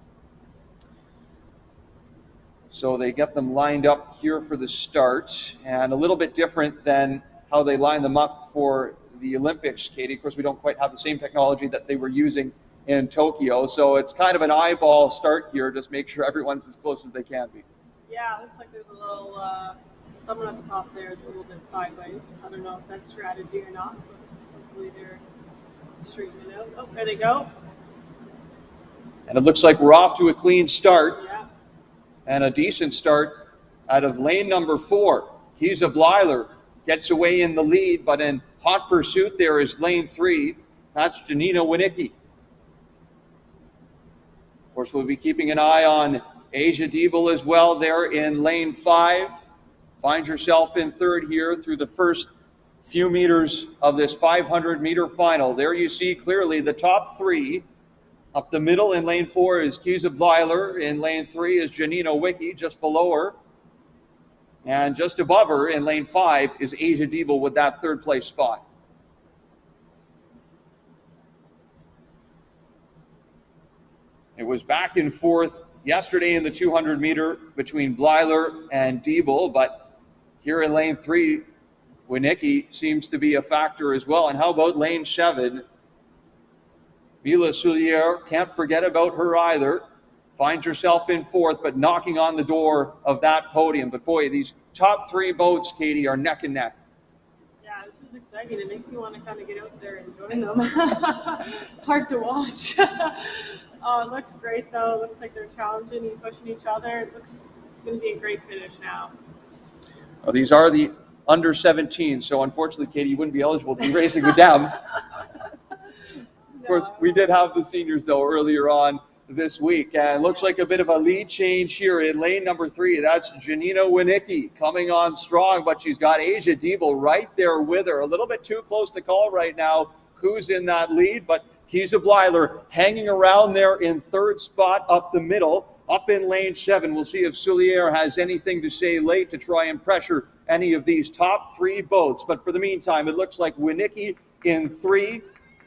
Speaker 8: So they get them lined up here for the start, and a little bit different than how they line them up for the Olympics, Katie. Of course, we don't quite have the same technology that they were using in Tokyo, so it's kind of an eyeball start here. Just make sure everyone's as close as they can be.
Speaker 9: Yeah, it looks like there's a little, someone at the top there is a little bit sideways. I don't know if that's strategy or not, but hopefully they're straightening out. Oh, there they go.
Speaker 8: And it looks like we're off to a clean start.
Speaker 9: Yeah.
Speaker 8: And a decent start out of lane number 4. Kiza Blyler gets away in the lead, but in hot pursuit there is lane 3. That's Janina Winicki. Of course, we'll be keeping an eye on Asia Diebel as well there in lane 5. Finds herself in third here through the first few meters of this 500-meter final. There you see clearly the top 3. Up the middle in lane 4 is Kiza Blyler. In lane 3 is Janina Winicki, just below her. And just above her in lane 5 is Asia Diebel with that third place spot. It was back and forth yesterday in the 200 meter between Blyler and Diebel, but here in lane 3, Winicki seems to be a factor as well. And how about lane 7? Mila Soulière, can't forget about her either. Finds herself in fourth, but knocking on the door of that podium. But boy, these top 3 boats, Katie, are neck and neck.
Speaker 9: Yeah, this is exciting. It makes me want to kind of get out there and join them. It's hard to watch. It looks great, though. It looks like they're challenging and pushing each other. It's going to be a great finish now.
Speaker 8: Well, these are the under 17, so unfortunately, Katie, you wouldn't be eligible to be racing with them. Of course, we did have the seniors, though, earlier on this week. And looks like a bit of a lead change here in lane number 3. That's Janina Winicki coming on strong, but she's got Asia Diebel right there with her. A little bit too close to call right now who's in that lead, but Kiza Blyler hanging around there in third spot up the middle. Up in lane 7, we'll see if Soulière has anything to say late to try and pressure any of these top 3 boats. But for the meantime, it looks like Winicki in 3,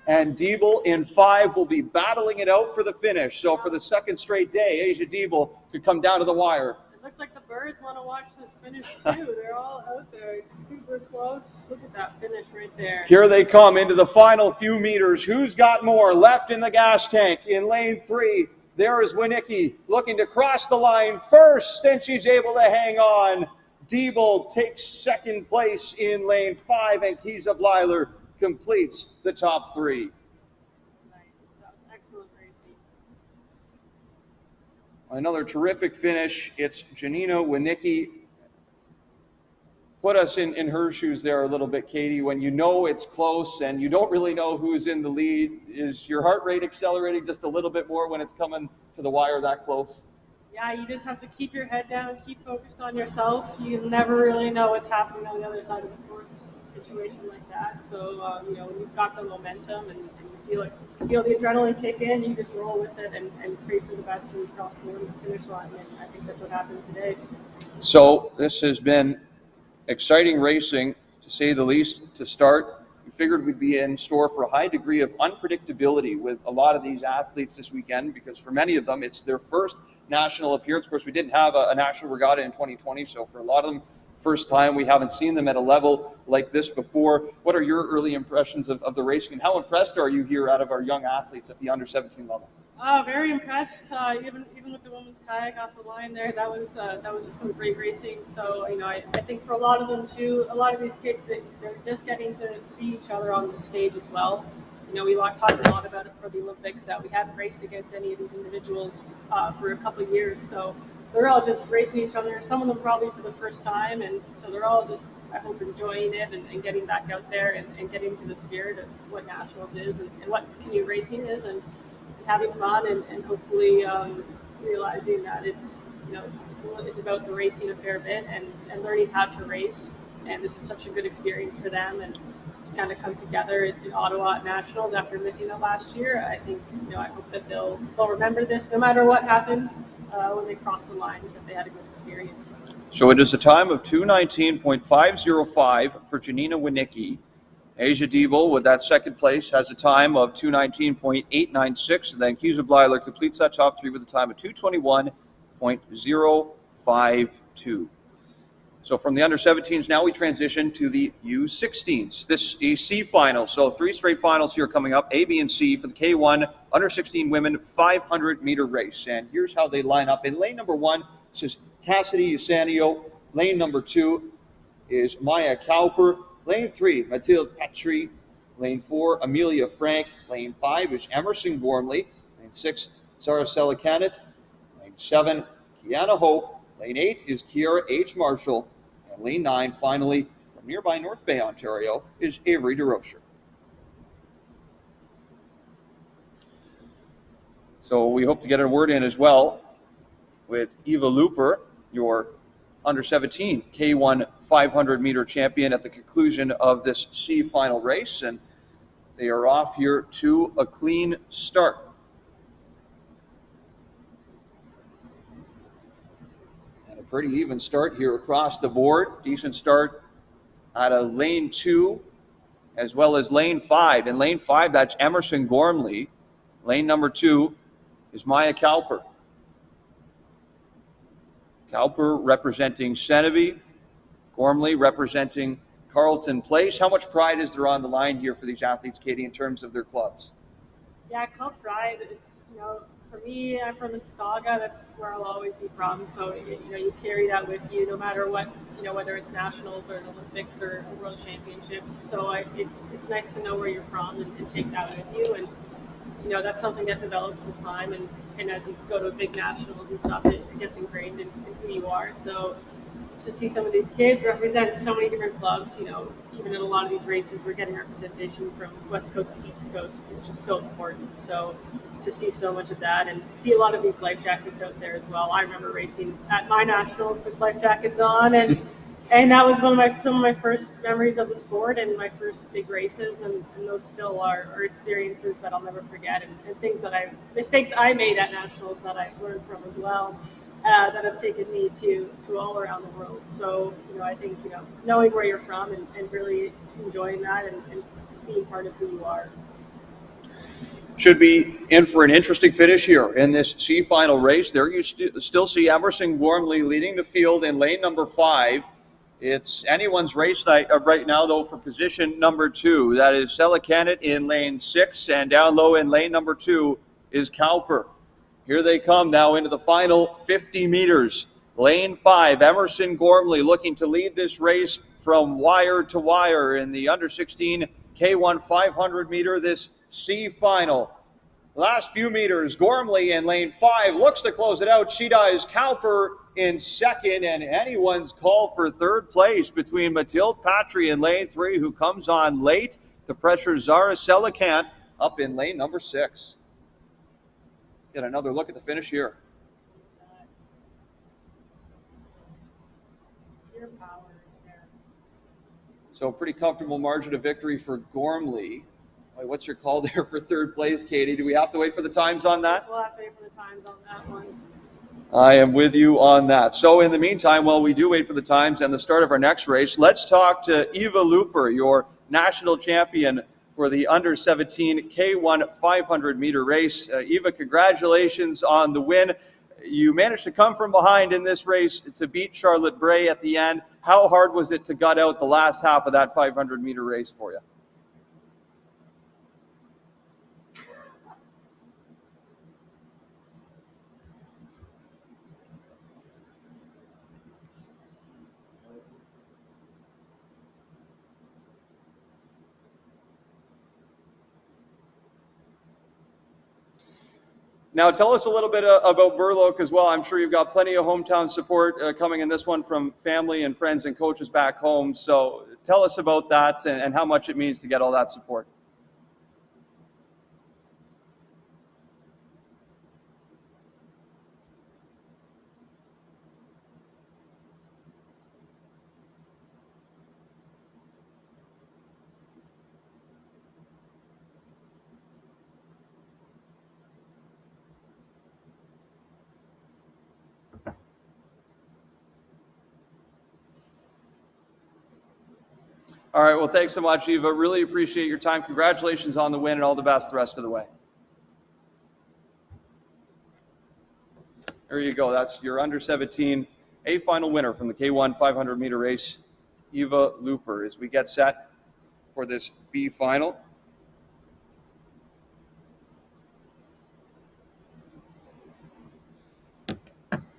Speaker 8: and Diebel in 5 will be battling it out for the finish. So for the second straight day, Asia Diebel could come down to the wire.
Speaker 9: It Looks like the birds want to watch this finish too. They're all out there. It's super close. Look at that finish right there.
Speaker 8: Here they come into the final few meters. Who's got more left in the gas tank? In lane 3, there is Winicki looking to cross the line first, and she's able to hang on. Diebel takes second place in lane 5, and Kiza Bleiler completes the top 3.
Speaker 9: Nice. That was excellent racing.
Speaker 8: Another terrific finish. It's Janina Winicki. Put us in her shoes there a little bit, Katie. When you know it's close and you don't really know who's in the lead, is your heart rate accelerating just a little bit more when it's coming to the wire that close?
Speaker 9: Yeah, you just have to keep your head down, keep focused on yourself. You never really know what's happening on the other side of the course in a situation like that. So, when you've got the momentum and you feel the adrenaline kick in, you just roll with it and pray for the best when you cross the finish line. And I think that's what happened today.
Speaker 8: So this has been exciting racing, to say the least, to start. We figured we'd be in store for a high degree of unpredictability with a lot of these athletes this weekend, because for many of them, it's their first national appearance. Of course, we didn't have a national regatta in 2020, so for a lot of them, first time. We haven't seen them at a level like this before. What are your early impressions of the racing, and how impressed are you here out of our young athletes at the under 17 level?
Speaker 9: Very impressed. Even with the women's kayak off the line there, that was some great racing. So I think for a lot of them too, a lot of these kids, they're just getting to see each other on the stage as well. We talked a lot about it for the Olympics, that we hadn't raced against any of these individuals for a couple of years. So they're all just racing each other. Some of them probably for the first time, and so they're all just, I hope, enjoying it and getting back out there and getting to the spirit of what nationals is and what canoe racing is, and having fun and hopefully realizing that it's about the racing a fair bit and learning how to race. And this is such a good experience for them, and to kind of come together in Ottawa at nationals after missing it last year. I think I hope that they'll remember this no matter what happened when they cross the line, that they had a good experience.
Speaker 8: So it is a time of 2:19.505 for Janina Winicki. Asia Diebel, with that second place, has a time of 2:19.896. And then Kiza Bleiler completes that top 3 with a time of 2:21.052. So from the under-17s, now we transition to the U16s. This is C final, so 3 straight finals here coming up, A, B, and C for the K-1 under-16 women 500-meter race. And here's how they line up. In lane number 1, this is Cassidy Usanio. Lane number 2 is Maya Cowper. Lane 3, Mathilde Patry. Lane 4, Amelia Frank. Lane 5 is Emerson Gormley. Lane 6, Sarah Selikanet. Lane 7, Kiana Hope. Lane 8 is Kiara H. Marshall. And lane 9, finally, from nearby North Bay, Ontario, is Avery DeRocher. So we hope to get a word in as well with Eva Looper, your under-17 K-1 500-meter champion, at the conclusion of this C final race. And they are off here to a clean start. Pretty even start here across the board. Decent start out of lane 2 as well as lane 5. In lane 5, that's Emerson Gormley. Lane number 2 is Maya Cowper. Cowper representing Senebe. Gormley representing Carleton Place. How much pride is there on the line here for these athletes, Katie, in terms of their clubs?
Speaker 9: Yeah, club pride. It's, for me, I'm from Mississauga. That's where I'll always be from. So, you carry that with you no matter what, whether it's nationals or an Olympics or a world championships. So it's nice to know where you're from and take that with you. And, that's something that develops with time. And as you go to big nationals and stuff, it gets ingrained in who you are. So to see some of these kids represent so many different clubs, even in a lot of these races, we're getting representation from West Coast to East Coast, which is so important. So to see so much of that and to see a lot of these life jackets out there as well. I remember racing at my nationals with life jackets on, and that was some of my first memories of the sport and my first big races, and those still are experiences that I'll never forget, and things that mistakes I made at nationals that I've learned from as well. That have taken me to all around the world. So, I think, knowing where you're from and really enjoying that and being part of who you are.
Speaker 8: should be in for an interesting finish here in this C final race. There you still see Emerson Gormley leading the field in lane number 5. It's anyone's race right now, though, for position number 2. That is Selicanet in lane 6, and down low in lane number 2 is Cowper. Here they come now into the final 50 meters. Lane 5, Emerson Gormley looking to lead this race from wire to wire in the under 16 K-1 500 meter, this C final. Last few meters, Gormley in lane 5 looks to close it out. She does. Cowper in second, and anyone's call for third place between Mathilde Patry in lane 3, who comes on late to pressure Zara Selicant up in lane number 6. Get another look at the finish here. So pretty comfortable margin of victory for Gormley. What's your call there for third place, Katie? Do we have to wait for the times on that?
Speaker 9: We'll have to wait for the times on that one.
Speaker 8: I am with you on that. So in the meantime, while we do wait for the times and the start of our next race, let's talk to Eva Looper, your national champion for the under 17 K-1 500 meter race. Eva, congratulations on the win. You managed to come from behind in this race to beat Charlotte Bray at the end. How hard was it to gut out the last half of that 500 meter race for you? Now, tell us a little bit about Burloak as well. I'm sure you've got plenty of hometown support coming in this one from family and friends and coaches back home. So tell us about that and how much it means to get all that support. All right, well, thanks so much, Eva. Really appreciate your time. Congratulations on the win and all the best the rest of the way. There you go. That's your under 17 A final winner from the K-1 500 meter race, Eva Looper, as we get set for this B final.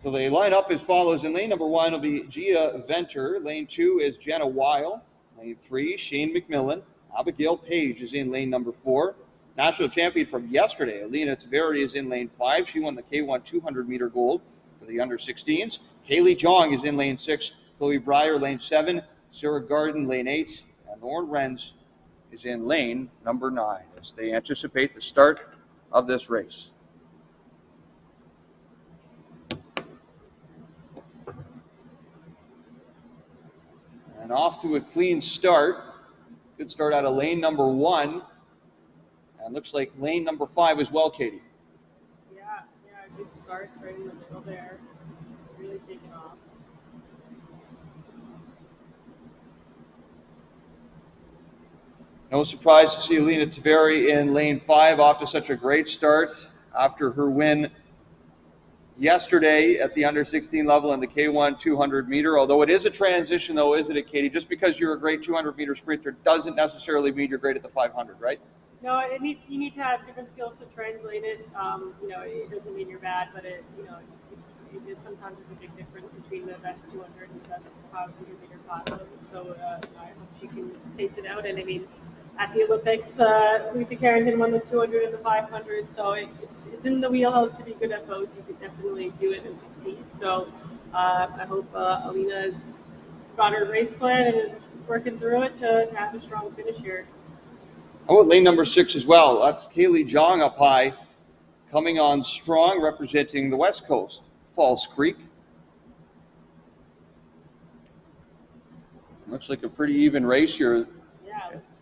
Speaker 8: So they line up as follows. In lane number 1 will be Gia Venter. Lane 2 is Jenna Weil. Lane 3, Shane McMillan. Abigail Page is in lane number 4. National champion from yesterday, Alina Taveri, is in lane 5. She won the K-1 200 meter gold for the under 16s. Kaylee Jong is in lane 6. Chloe Breyer, lane 7. Sarah Garden, lane 8. And Lauren Renz is in lane number 9 as they anticipate the start of this race. And off to a clean start. Good start out of lane number 1. And looks like lane number 5 as well, Katie.
Speaker 9: Yeah, good starts right in the middle there. Really taking off.
Speaker 8: No surprise to see Alina Taveri in lane 5 off to such a great start after her win yesterday at the under 16 level in the K-1 200 meter. Although it is a transition, though, isn't it, Katie? Just because you're a great 200 meter sprinter doesn't necessarily mean you're great at the 500, right?
Speaker 9: No, you need to have different skills to translate it. It doesn't mean you're bad, but sometimes there's a big difference between the best 200 and the best 500 meter platinums. So I hope she can pace it out. And I mean, at the Olympics, Lucy Carrington won the 200 and the 500, so it's in the wheelhouse to be good at both. You could definitely do it and succeed. So I hope Alina has got her race plan and is working through it to have a strong finish here.
Speaker 8: How about lane number 6 as well? That's Kaylee Jong up high, coming on strong, representing the West Coast, Falls Creek. Looks like a pretty even race here.
Speaker 9: Yeah, it's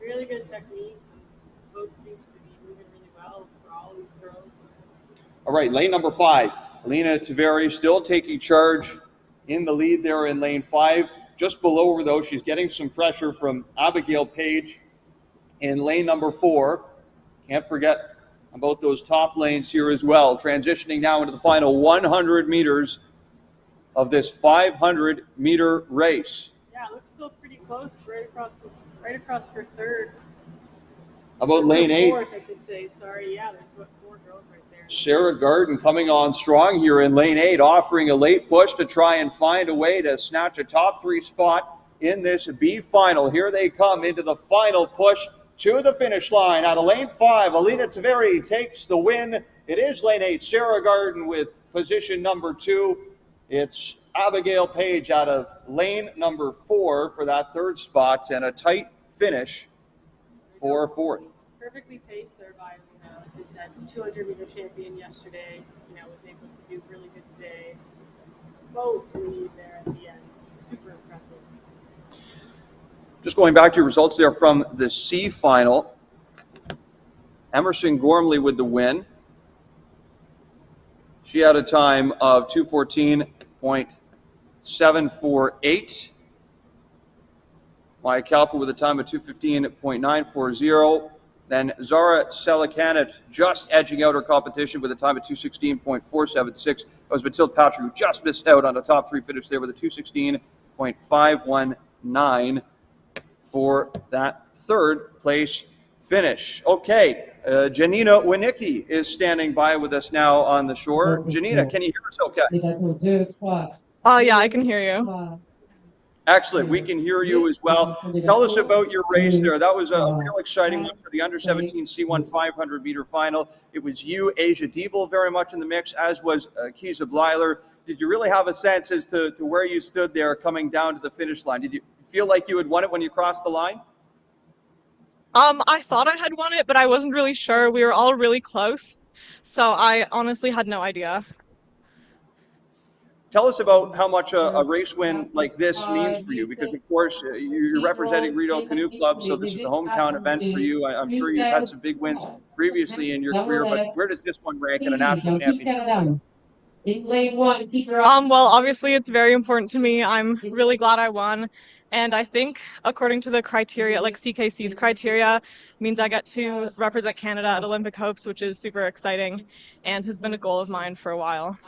Speaker 9: really good technique. Both seems to be moving really well for all these girls.
Speaker 8: All right, lane number 5. Alina Taveri still taking charge in the lead there in lane 5. Just below her, though, she's getting some pressure from Abigail Page in lane number 4. Can't forget about those top lanes here as well. Transitioning now into the final 100 meters of this 500-meter race.
Speaker 9: Yeah, it looks still pretty close, right across for third.
Speaker 8: How about lane 8?
Speaker 9: Fourth, I should say. Sorry, yeah, there's about 4 girls right there.
Speaker 8: Sarah Garden coming on strong here in lane 8, offering a late push to try and find a way to snatch a top 3 spot in this B final. Here they come into the final push to the finish line. Out of lane 5, Alina Taveri takes the win. It is lane 8, Sarah Garden with position number 2. It's Abigail Page out of lane number 4 for that 3rd spot, and a tight finish for 4th.
Speaker 9: Perfectly paced there by Alina. Like we said, 200-meter champion yesterday. Was able to do really good today. Both lead there at the end. Super impressive.
Speaker 8: Just going back to your results there from the C final. Emerson Gormley with the win. She had a time of 2:14.748. Maya Kalpa with a time of 2:15.940. Then Zara Selikanet just edging out her competition with a time of 2:16.476. It was Mathilde Patrick who just missed out on a top 3 finish there with a 2:16.519 for that 3rd place finish. Okay, Janina Winicki is standing by with us now on the shore. Janina, can you hear us okay?
Speaker 10: Oh, yeah, I can hear you.
Speaker 8: Excellent. We can hear you as well. Tell us about your race there. That was a real exciting one for the Under-17 C1 500-meter final. It was you, Asia Diebel, very much in the mix, as was Kiza Bleiler. Did you really have a sense as to where you stood there coming down to the finish line? Did you feel like you had won it when you crossed the line?
Speaker 10: I thought I had won it, but I wasn't really sure. We were all really close, so I honestly had no idea.
Speaker 8: Tell us about how much a race win like this means for you, because of course you're representing Rideau Canoe Club, so this is a hometown event for you. I'm sure you've had some big wins previously in your career, but where does this one rank in a national championship?
Speaker 10: Well, obviously it's very important to me. I'm really glad I won. And I think according to the criteria, like CKC's criteria, means I get to represent Canada at Olympic Hopes, which is super exciting and has been a goal of mine for a while.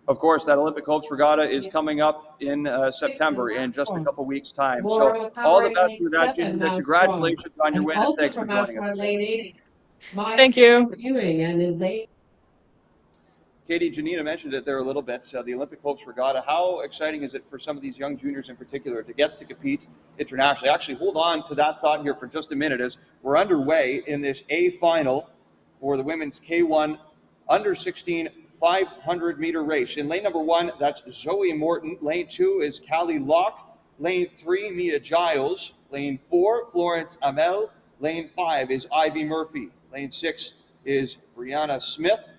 Speaker 8: Of course, that Olympic Hopes Regatta is coming up in September in just a couple weeks' time. So all the best with that, Janina. Congratulations on your win, and thanks for joining us.
Speaker 10: Thank you.
Speaker 8: Katie, Janina mentioned it there a little bit, the Olympic Hopes Regatta. How exciting is it for some of these young juniors in particular to get to compete internationally? Actually, hold on to that thought here for just a minute as we're underway in this A final for the women's K-1 Under-16 500-meter race. In lane number 1, that's Zoe Morton. Lane 2 is Callie Locke. Lane 3, Mia Giles. Lane 4, Florence Amel. Lane 5 is Ivy Murphy. Lane 6 is Brianna Smith.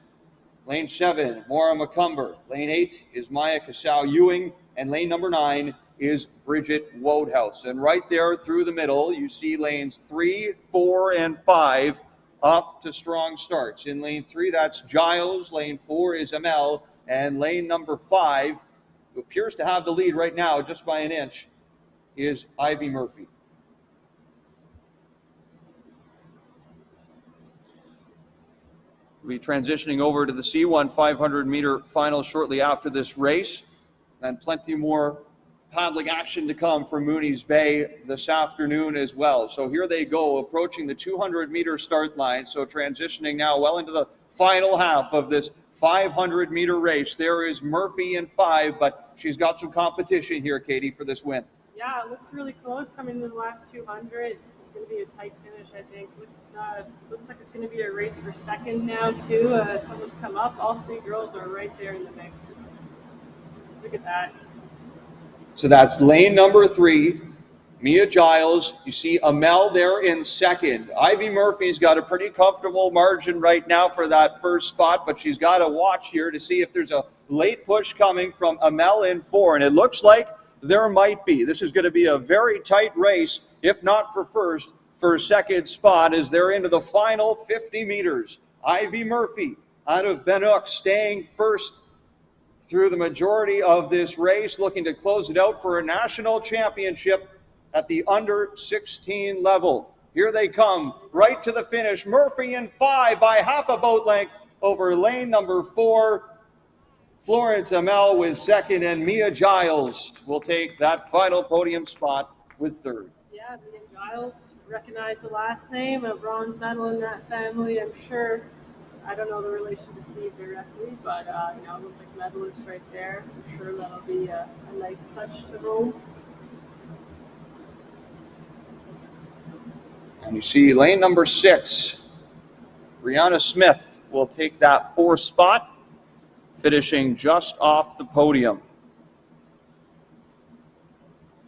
Speaker 8: Lane 7, Maura McCumber. Lane 8 is Maya Casau-Ewing. And lane number 9 is Bridget Wodehouse. And right there through the middle, you see lanes 3, 4, and 5 off to strong starts. In lane 3, that's Giles. Lane 4 is Amel. And lane number 5, who appears to have the lead right now just by an inch, is Ivy Murphy. We'll be transitioning over to the C1 500-meter final shortly after this race. And plenty more paddling action to come from Mooney's Bay this afternoon as well. So here they go, approaching the 200-meter start line. So transitioning now well into the final half of this 500-meter race. There is Murphy in 5, but she's got some competition here, Katie, for this win.
Speaker 9: Yeah, it looks really close coming to the last 200. It's going to be a tight finish, I think. Looks like it's going to be a race for second now, too. Someone's come up. All 3 girls are right there in the mix. Look at that.
Speaker 8: So that's lane number 3, Mia Giles. You see Amel there in second. Ivy Murphy's got a pretty comfortable margin right now for that first spot, but she's got to watch here to see if there's a late push coming from Amel in 4, and it looks like there might be. This is going to be a very tight race, if not for first, for second spot as they're into the final 50 meters. Ivy Murphy out of Bennock staying first through the majority of this race, looking to close it out for a national championship at the under-16 level. Here they come, right to the finish. Murphy in 5 by half a boat length over lane number 4. Florence Amel with 2nd, and Mia Giles will take that final podium spot with 3rd.
Speaker 9: Yeah, Mia Giles, recognize the last name, a bronze medal in that family. I'm sure, I don't know the relation to Steve directly, but Olympic medalist right there. I'm sure that'll be a nice touch to home.
Speaker 8: And you see lane number 6, Brianna Smith will take that 4th spot, finishing just off the podium.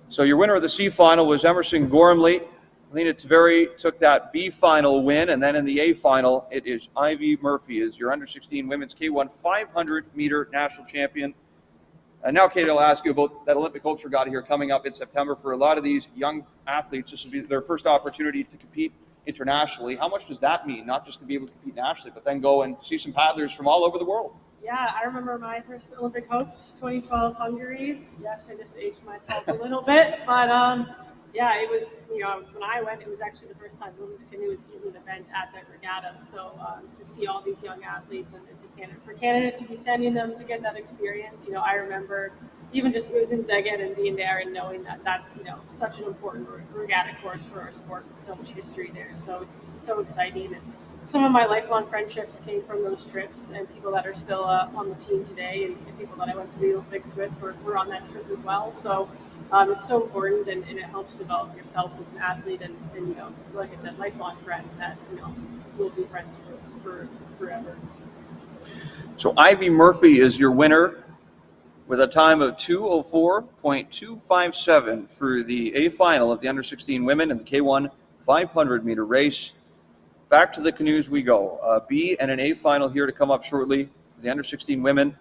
Speaker 8: So your winner of the C final was Emerson Gormley. Lena Taveri took that B final win, and then in the A final, it is Ivy Murphy as your under-16 Women's K-1 500-meter national champion. And now, Kate, I'll ask you about that Olympic Hopes Regatta here coming up in September. For a lot of these young athletes, this will be their first opportunity to compete internationally. How much does that mean, not just to be able to compete nationally, but then go and see some paddlers from all over the world?
Speaker 9: Yeah, I remember my first Olympic hopes, 2012 Hungary. Yes, I just aged myself a little bit, but yeah, it was, when I went, it was actually the first time women's canoe was even an event at that regatta. So to see all these young athletes and for Canada to be sending them to get that experience, I remember even just losing Szeged and being there and knowing that that's, such an important regatta course for our sport with so much history there. So it's so exciting. And some of my lifelong friendships came from those trips, and people that are still on the team today and people that I went to the Olympics with were on that trip as well. So it's so important, and it helps develop yourself as an athlete, and like I said, lifelong friends that will be friends for forever.
Speaker 8: So Ivy Murphy is your winner with a time of 2:04.257 for the A final of the under-16 women in the K-1 500-meter race. Back to the canoes we go. A B and an A final here to come up shortly for the under-16 women.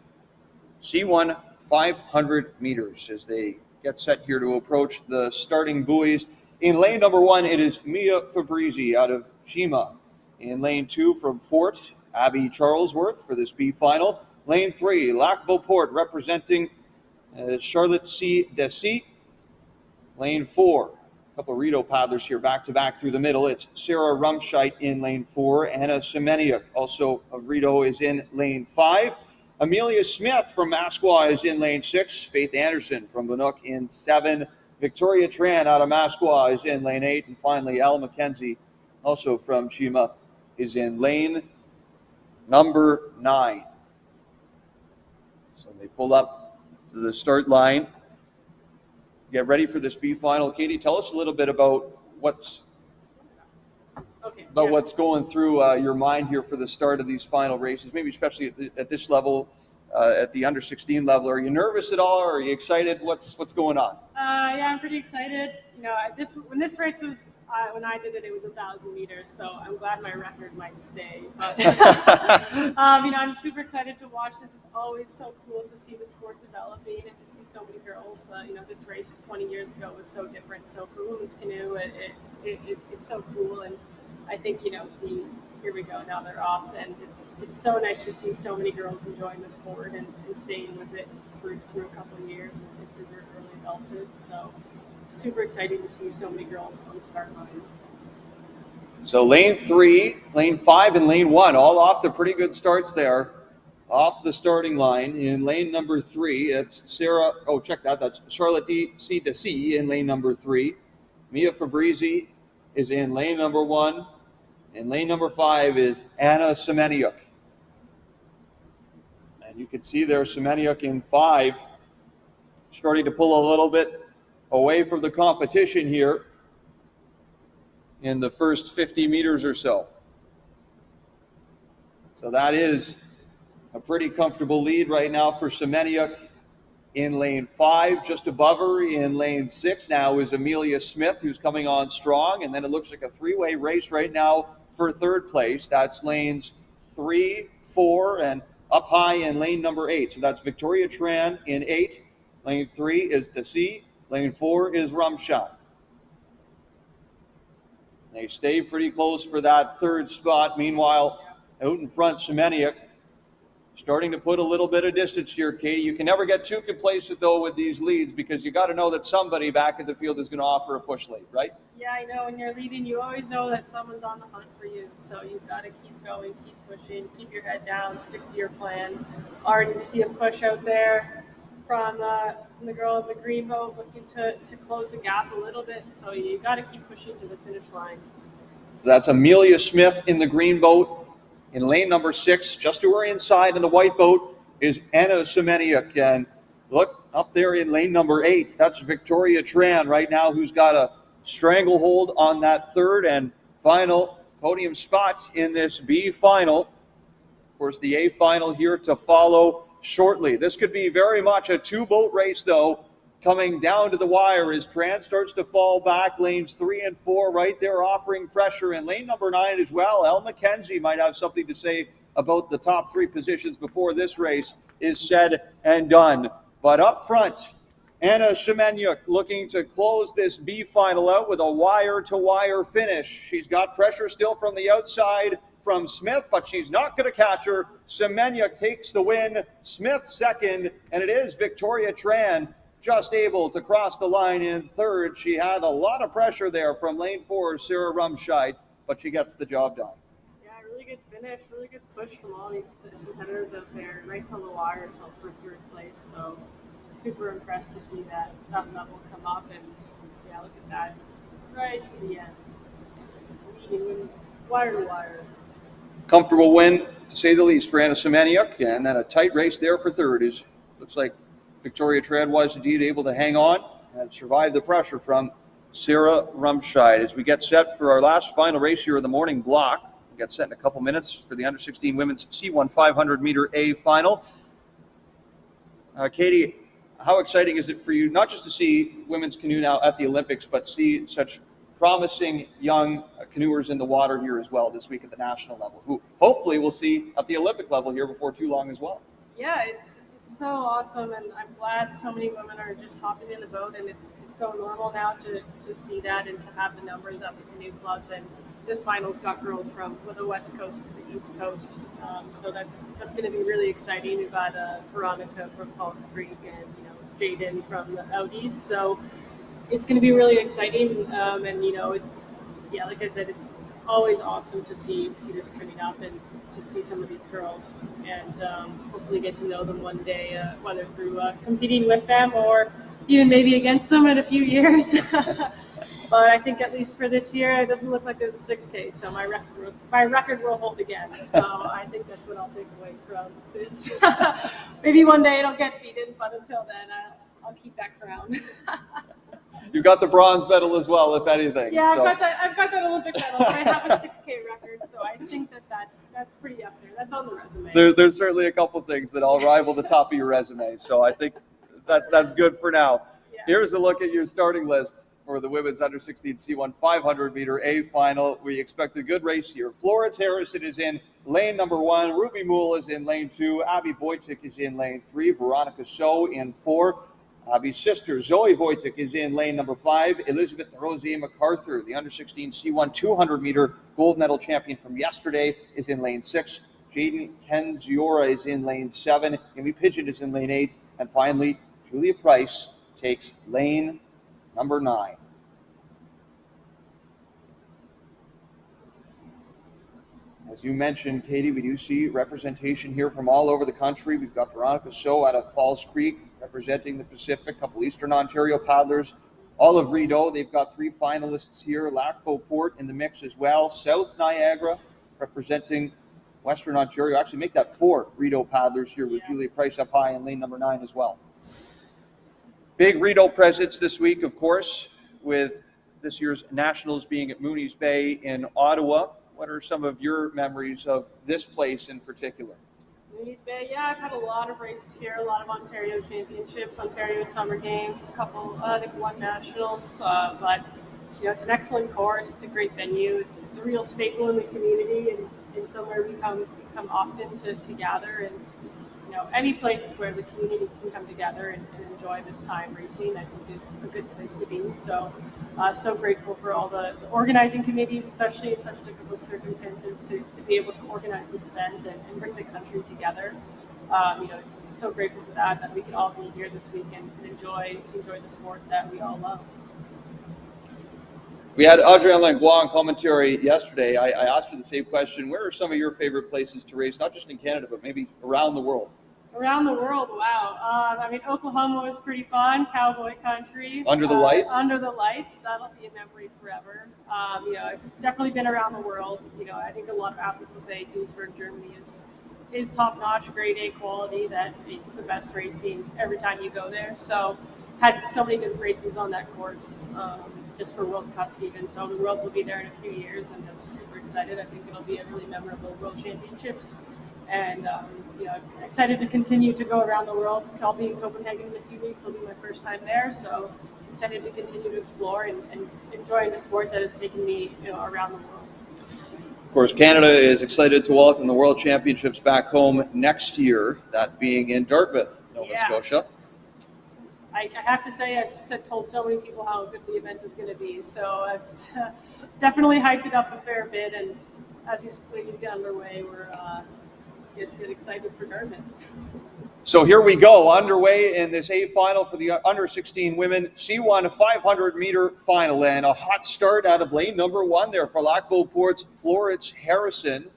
Speaker 8: C1 500 meters as they get set here to approach the starting buoys. In lane number 1, it is Mia Fabrizi out of Chima. In lane 2 from Fort, Abby Charlesworth for this B final. Lane 3, Lac Beauport representing Charlotte C. Dessy. Lane 4, a couple of Rideau paddlers here back-to-back through the middle. It's Sarah Rumscheit in lane 4. Anna Semeniuk, also of Rideau, is in lane 5. Amelia Smith from Masqua is in lane 6. Faith Anderson from Bannock in 7. Victoria Tran out of Masqua is in lane 8. And finally, Elle McKenzie, also from Chima, is in lane number 9. So they pull up to the start line. Get ready for this B final. Katie, tell us a little bit about what's going through your mind here for the start of these final races, maybe especially at this level, at the under-16 level. Are you nervous at all, or are you excited? What's going on?
Speaker 9: Yeah, I'm pretty excited. When this race was, when I did it, it was 1,000 meters, so I'm glad my record might stay. But I'm super excited to watch this. It's always so cool to see the sport developing and to see so many girls. This race 20 years ago was so different. So for women's canoe, it's so cool, and I think here we go, now they're off, and it's so nice to see so many girls enjoying the sport and staying with it through a couple of years and through their early adulthood. So super exciting to see so many girls on the start line.
Speaker 8: So lane 3, lane 5, and lane 1 all off to pretty good starts there, off the starting line. In lane number 3, it's Sarah. Oh, check that. That's Charlotte C. Dessy in lane number 3. Mia Fabrizi is in lane number 1. And lane number 5 is Anna Semeniuk. And you can see there Semeniuk in 5, starting to pull a little bit away from the competition here in the first 50 meters or so. So that is a pretty comfortable lead right now for Semeniuk in lane 5. Just above her in lane 6 now is Amelia Smith, who's coming on strong. And then it looks like a three-way race right now for third place. That's lanes 3, 4, and up high in lane number 8. So that's Victoria Tran in 8. Lane 3 is Dessy. Lane 4 is Rumscheit. They stay pretty close for that third spot. Meanwhile, out in front, Semeniuk starting to put a little bit of distance here, Katie. You can never get too complacent, though, with these leads, because you got to know that somebody back in the field is going to offer a push lead, right?
Speaker 9: Yeah, I know. When you're leading, you always know that someone's on the hunt for you. So you've got to keep going, keep pushing, keep your head down, stick to your plan. Already you see a push out there from the girl in the green boat looking to close the gap a little bit. So you got to keep pushing to the finish line.
Speaker 8: So that's Amelia Smith in the green boat. In lane number 6, just to her inside in the white boat is Anna Semeniuk. And look, up there in lane number 8, that's Victoria Tran right now, who's got a stranglehold on that third and final podium spot in this B final. Of course, the A final here to follow shortly. This could be very much a 2-boat race, though, coming down to the wire as Tran starts to fall back. Lanes 3 and 4 right there offering pressure. In lane number 9 as well, Elle McKenzie might have something to say about the top 3 positions before this race is said and done. But up front, Anna Semeniuk looking to close this B final out with a wire-to-wire finish. She's got pressure still from the outside from Smith, but she's not going to catch her. Semeniuk takes the win, Smith second, and it is Victoria Tran just able to cross the line in third. She had a lot of pressure there from lane 4, Sarah Rumscheid, but she gets the job done.
Speaker 9: Yeah, really good finish, really good push from all the competitors out there, right till the wire, till for third place. So super impressed to see that level come up, and yeah, look at that, right to the end, leading wire to wire.
Speaker 8: Comfortable win, to say the least, for Anna Semeniuk, and then a tight race there for third. Looks like Victoria Tran was indeed able to hang on and survive the pressure from Sarah Rumscheid. As we get set for our last final race here in the morning block, we'll get set in a couple minutes for the Under-16 Women's C-1 500-meter A final. Katie, how exciting is it for you not just to see women's canoe now at the Olympics, but see such promising young canoers in the water here as well this week at the national level, who hopefully we'll see at the Olympic level here before too long as well?
Speaker 9: Yeah, it's so awesome, and I'm glad so many women are just hopping in the boat, and it's so normal now to see that and to have the numbers at the canoe clubs. And this final's got girls from the West Coast to the East Coast, so that's going to be really exciting. We've got Veronica from Falls Creek and Jaden from the out east, so it's going to be really exciting. And it's like I said, it's always awesome to see this coming up and to see some of these girls, and hopefully get to know them one day, whether through competing with them or even maybe against them in a few years. But I think at least for this year, it doesn't look like there's a 6K, so my record will hold again. So I think that's what I'll take away from this. Maybe one day it'll get beaten, but until then, I'll keep that crown.
Speaker 8: You got the bronze medal as well, if anything.
Speaker 9: Yeah,
Speaker 8: so.
Speaker 9: I've got that Olympic medal. I have a 6K record, so I think that's pretty up there. That's on the resume.
Speaker 8: There's certainly a couple things that all rival the top of your resume, so I think that's good for now. Yeah. Here's a look at your starting list for the women's Under-16 C-1 500-meter A final. We expect a good race here. Florence Harrison is in lane number 1. Ruby Moule is in lane 2. Abby Wojcik is in lane 3. Veronica So in 4. Abby's sister, Zoe Wojcik, is in lane number 5. Elizabeth Rosier MacArthur, the Under-16 C-1 200-meter gold medal champion from yesterday, is in lane 6. Jaden Kenziora is in lane 7. Amy Pigeon is in lane 8. And finally, Julia Price takes lane number 9. As you mentioned, Katie, we do see representation here from all over the country. We've got Veronica So out of Falls Creek representing the Pacific, a couple Eastern Ontario paddlers. Olive Rideau, they've got 3 finalists here. Lac Beauport in the mix as well. South Niagara representing Western Ontario. Actually make that 4 Rideau paddlers here with Julia Price up high in lane number 9 as well. Big Rideau presence this week, of course, with this year's Nationals being at Mooney's Bay in Ottawa. What are some of your memories of this place in particular?
Speaker 9: Mooney's Bay, yeah, I've had a lot of races here, a lot of Ontario championships, Ontario summer games, a couple, I think 1 nationals, but it's an excellent course. It's a great venue. It's a real staple in the community and somewhere we come often to gather, and it's any place where the community can come together and enjoy this time racing, I think is a good place to be. So so grateful for all the organizing committees, especially in such difficult circumstances, to be able to organize this event and bring the country together. It's so grateful for that we can all be here this week and enjoy the sport that we all love.
Speaker 8: We had Adrienne Langlois on commentary yesterday. I asked her the same question. Where are some of your favorite places to race, not just in Canada, but maybe around the world?
Speaker 9: Around the world, wow. Oklahoma was pretty fun. Cowboy country.
Speaker 8: Under the lights?
Speaker 9: Under the lights. That'll be a memory forever. I've definitely been around the world. I think a lot of athletes will say Duisburg, Germany is top-notch, grade A quality. That is the best racing every time you go there. So had so many good races on that course. Just for World Cups even. So the Worlds will be there in a few years, and I'm super excited. I think it'll be a really memorable World Championships. And, excited to continue to go around the world. I'll be in Copenhagen in a few weeks. It'll be my first time there. So excited to continue to explore and enjoy the sport that has taken me around the world.
Speaker 8: Of course, Canada is excited to welcome the World Championships back home next year, that being in Dartmouth, Nova Scotia.
Speaker 9: I have to say, I've told so many people how good the event is going to be. So I've definitely hyped it up a fair bit. And as these ladies get underway, we're get excited for Dartmouth.
Speaker 8: So here we go, underway in this A final for the under 16 women C1 500-meter final. And a hot start out of lane number 1 there for Lac-Beauport's Florence Harrison.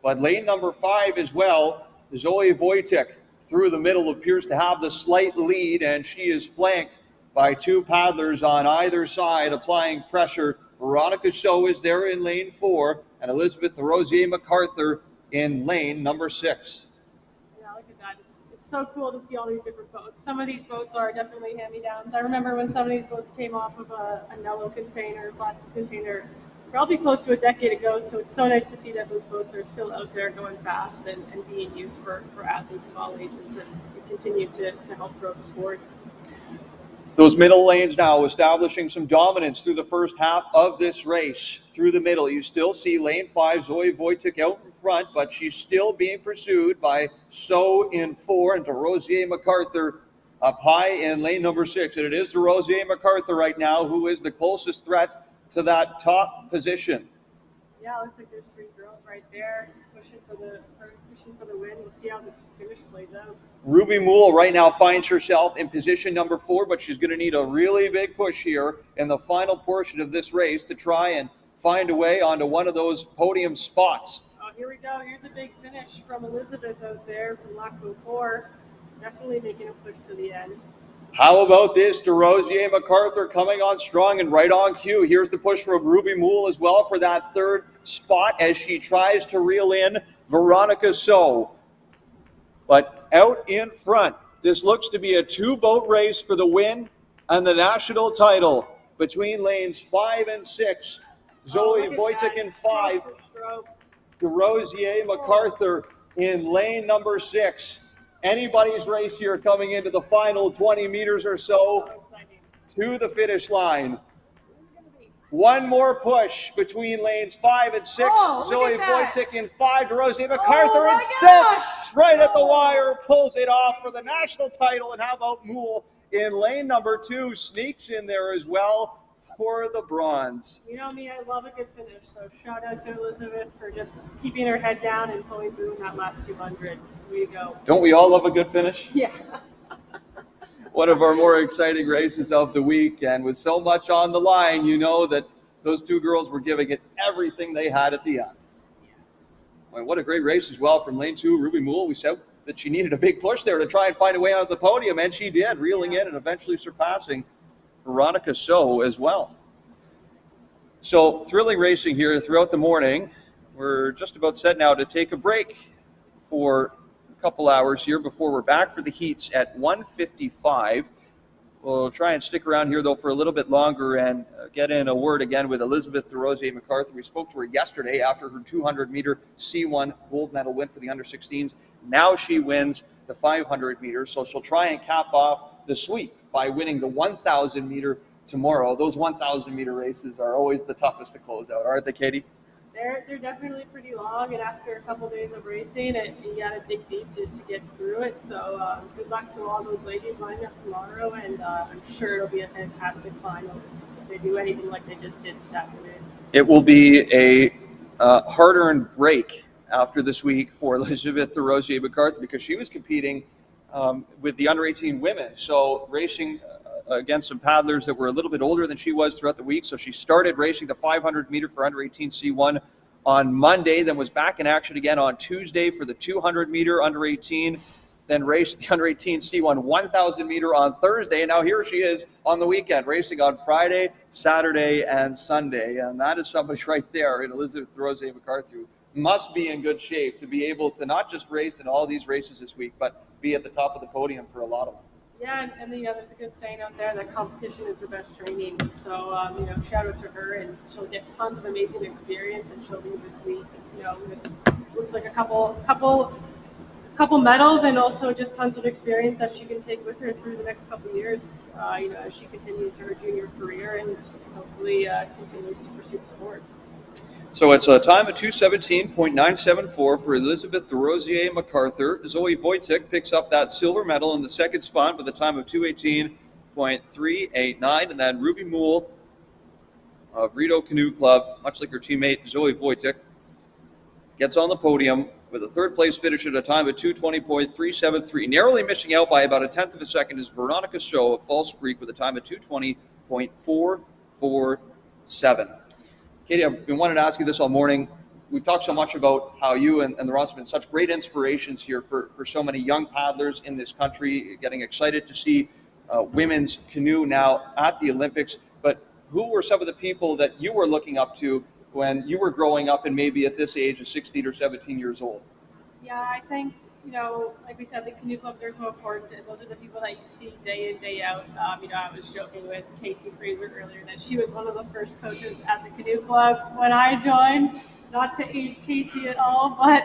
Speaker 8: But lane number 5 as well, Zoe Wojcik through the middle appears to have the slight lead, and she is flanked by 2 paddlers on either side applying pressure. Veronica Shaw is there in lane 4, and Elizabeth Rosier MacArthur in lane number 6.
Speaker 9: Yeah, look at that. It's so cool to see all these different boats. Some of these boats are definitely hand-me-downs. I remember when some of these boats came off of a Nello container, plastic container, probably close to a decade ago. So it's so nice to see that those boats are still out there going fast and being used for athletes of all ages and continue to help grow the sport.
Speaker 8: Those middle lanes now establishing some dominance through the first half of this race. Through the middle, you still see lane 5, Zoe Wojcik out in front, but she's still being pursued by So in 4 and DeRosier MacArthur up high in lane number 6. And it is DeRosier MacArthur right now who is the closest threat to that top position.
Speaker 9: Yeah, it looks like there's 3 girls right there pushing for the win. We'll see how this finish plays out.
Speaker 8: Ruby Moule right now finds herself in position number 4, but she's going to need a really big push here in the final portion of this race to try and find a way onto one of those podium spots.
Speaker 9: Oh, here we go. Here's a big finish from Elizabeth out there from Lac-Beauport. Definitely making a push to the end.
Speaker 8: How about this? DeRosier MacArthur coming on strong and right on cue. Here's the push from Ruby Moule as well for that 3rd spot as she tries to reel in Veronica So. But out in front, this looks to be a 2-boat race for the win and the national title between lanes 5 and 6. Zoe Wojcik in 5, DeRosier MacArthur in lane number 6. Anybody's race here coming into the final 20 meters or so to the finish line. One more push between lanes 5 and 6. Zoe Wojcik in 5, DeRosier MacArthur in 6. Right at the wire, pulls it off for the national title. And how about Moule in lane number 2, sneaks in there as well for the bronze.
Speaker 9: You know me, I love a good finish. So shout out to Elizabeth for just keeping her head down and pulling through in that last 200. Way to go.
Speaker 8: Don't we all love a good finish?
Speaker 9: Yeah.
Speaker 8: One of our more exciting races of the week, and with so much on the line, you know that those 2 girls were giving it everything they had at the end. Well, what a great race as well from lane 2, Ruby Moule. We said that she needed a big push there to try and find a way onto the podium, and she did, reeling in and eventually surpassing Veronica So as well. So thrilling racing here throughout the morning. We're just about set now to take a break for a couple hours here before we're back for the heats at 1:55. We'll try and stick around here, though, for a little bit longer and get in a word again with Elizabeth DeRosier MacArthur. We spoke to her yesterday after her 200-meter C1 gold medal win for the under-16s. Now she wins the 500 meters, so she'll try and cap off the sweep by winning the 1,000-meter tomorrow. Those 1,000-meter races are always the toughest to close out, aren't they, Katie?
Speaker 9: They're definitely pretty long, and after a couple days of racing, you got to dig deep just to get through it. So good luck to all those ladies lined up tomorrow, and I'm sure it'll be a fantastic final if they do anything like they just did this afternoon.
Speaker 8: It will be a hard-earned break after this week for Elizabeth DeRosier McCarthy because she was competing with the under 18 women. So racing against some paddlers that were a little bit older than she was throughout the week. So she started racing the 500 meter for under 18 C1 on Monday, then was back in action again on Tuesday for the 200 meter under 18, then raced the under 18 C1 1,000 meter on Thursday. And now here she is on the weekend, racing on Friday, Saturday, and Sunday. And that is somebody right there in Elizabeth DeRosier McCarthy who must be in good shape to be able to not just race in all these races this week, but be at the top of the podium for a lot of them.
Speaker 9: Yeah, and there's a good saying out there that competition is the best training. So, shout out to her, and she'll get tons of amazing experience, and she'll leave this week, with looks like a couple medals and also just tons of experience that she can take with her through the next couple of years, as she continues her junior career and hopefully continues to pursue the sport.
Speaker 8: So it's a time of 2:17.974 for Elizabeth DeRosier McCarthy. Zoe Wojcik picks up that silver medal in the second spot with a time of 2:18.389. And then Ruby Moole of Rideau Canoe Club, much like her teammate Zoe Wojcik, gets on the podium with a third place finish at a time of 2:20.373. Narrowly missing out by about a tenth of a second is Veronica Shaw of False Creek with a time of 2:20.447. Katie, I've been wanting to ask you this all morning. We've talked so much about how you and the Ross have been such great inspirations here for so many young paddlers in this country, getting excited to see women's canoe now at the Olympics. But who were some of the people that you were looking up to when you were growing up and maybe at this age of 16 or 17 years old?
Speaker 9: Yeah, I think, like we said, the canoe clubs are so important, and those are the people that you see day in, day out. I was joking with Casey Fraser earlier that she was one of the first coaches at the canoe club when I joined. Not to age Casey at all, but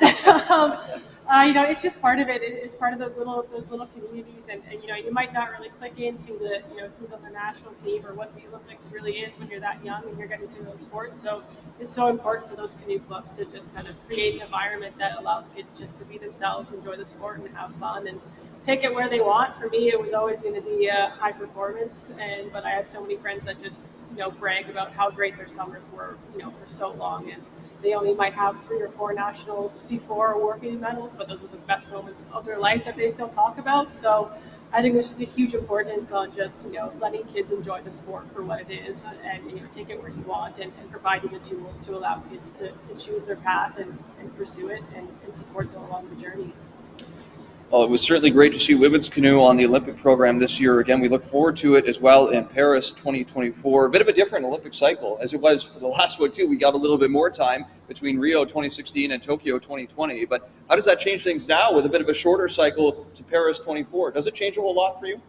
Speaker 9: it's just part of it. It's part of those little communities, and you might not really click into the who's on the national team or what the Olympics really is when you're that young and you're getting to know sports. So it's so important for those canoe clubs to just kind of create an environment that allows kids just to be themselves, enjoy the sport, and have fun and take it where they want. For me, it was always going to be high performance, but I have so many friends that just brag about how great their summers were for so long, and they only might have 3 or 4 nationals C4 working medals, but those are the best moments of their life that they still talk about. So I think there's just a huge importance on just letting kids enjoy the sport for what it is, and take it where you want, and providing the tools to allow kids to choose their path and pursue it and support them along the journey.
Speaker 8: Well, it was certainly great to see women's canoe on the Olympic program this year. Again, we look forward to it as well in Paris 2024. A bit of a different Olympic cycle as it was for the last one, too. We got a little bit more time between Rio 2016 and Tokyo 2020. But how does that change things now with a bit of a shorter cycle to Paris 24? Does it change a whole lot for you?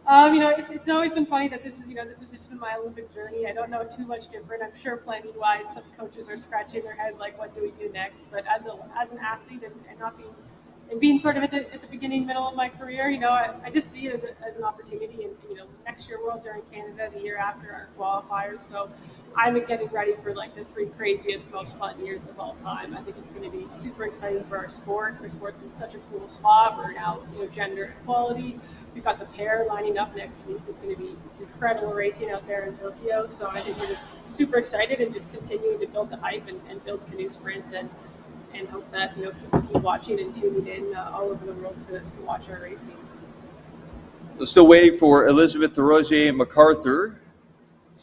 Speaker 9: It's always been funny that this is just been my Olympic journey. I don't know too much different. I'm sure planning-wise, some coaches are scratching their head like, what do we do next? But as an athlete and not being sort of at the beginning, middle of my career, I just see it as an opportunity. And next year Worlds are in Canada, the year after our qualifiers. So I'm getting ready for like the 3 craziest, most fun years of all time. I think it's going to be super exciting for our sport. Our sport's in such a cool spot. We're now gender equality. We've got the pair lining up next week. It's going to be incredible racing out there in Tokyo. So I think we're just super excited and just continuing to build the hype and build canoe sprint and hope that people keep watching and tuning in all over the world to watch our racing.
Speaker 8: We're still waiting for Elizabeth DeRosier McCarthy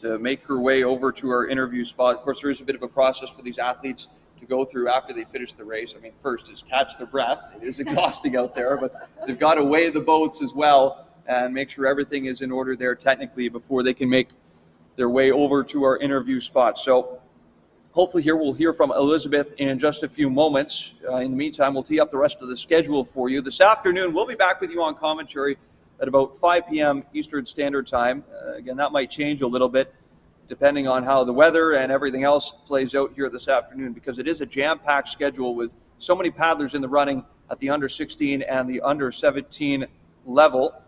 Speaker 8: to make her way over to our interview spot. Of course, there is a bit of a process for these athletes to go through after they finish the race. I mean, first is catch their breath. It is exhausting out there, but they've got to weigh the boats as well and make sure everything is in order there technically before they can make their way over to our interview spot. So hopefully here we'll hear from Elizabeth in just a few moments. In the meantime, we'll tee up the rest of the schedule for you. This afternoon, we'll be back with you on commentary at about 5 p.m. Eastern Standard Time. Again, that might change a little bit depending on how the weather and everything else plays out here this afternoon, because it is a jam-packed schedule with so many paddlers in the running at the under 16 and the under 17 level.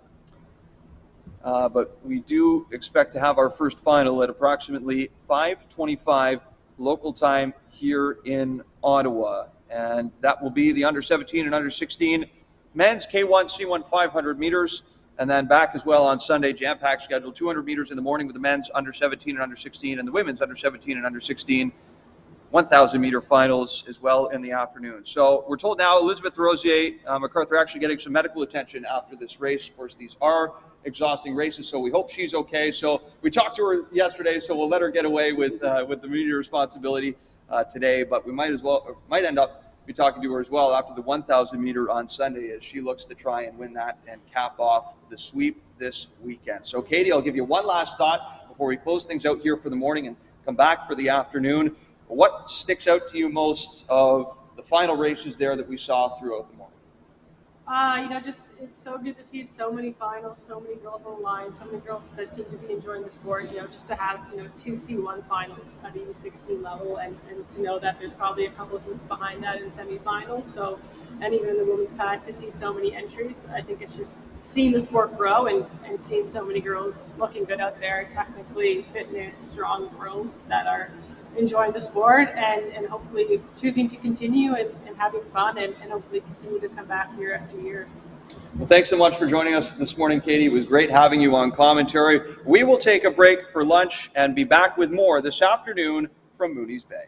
Speaker 8: But we do expect to have our first final at approximately 5:25 local time here in Ottawa. And that will be the under 17 and under 16 men's K-1, C-1 500 meters. And then back as well on Sunday, jam-packed schedule, 200 meters in the morning with the men's under 17 and under 16 and the women's under 17 and under 16 1,000 meter finals as well in the afternoon. So we're told now Elizabeth Rosier MacArthur actually getting some medical attention after this race. Of course, these are exhausting races, so we hope she's okay. So we talked to her yesterday, so we'll let her get away with the media responsibility today, but we might end up be talking to her as well after the 1,000 meter on Sunday as she looks to try and win that and cap off the sweep this weekend. So Katie, I'll give you one last thought before we close things out here for the morning and come back for the afternoon. What sticks out to you most of the final races there that we saw throughout the morning?
Speaker 9: Just it's so good to see so many finals, so many girls on the line, so many girls that seem to be enjoying the sport. Just to have 2 C1 finals at the U16 level, and to know that there's probably a couple of heats behind that in semifinals. So, and even in the women's kayak to see so many entries, I think it's just seeing the sport grow and seeing so many girls looking good out there, technically fitness, strong girls that are enjoying the sport and hopefully choosing to continue and having fun and hopefully continue to come back year after year.
Speaker 8: Well, thanks so much for joining us this morning, Katie. It was great having you on commentary. We will take a break for lunch and be back with more this afternoon from Mooney's Bay.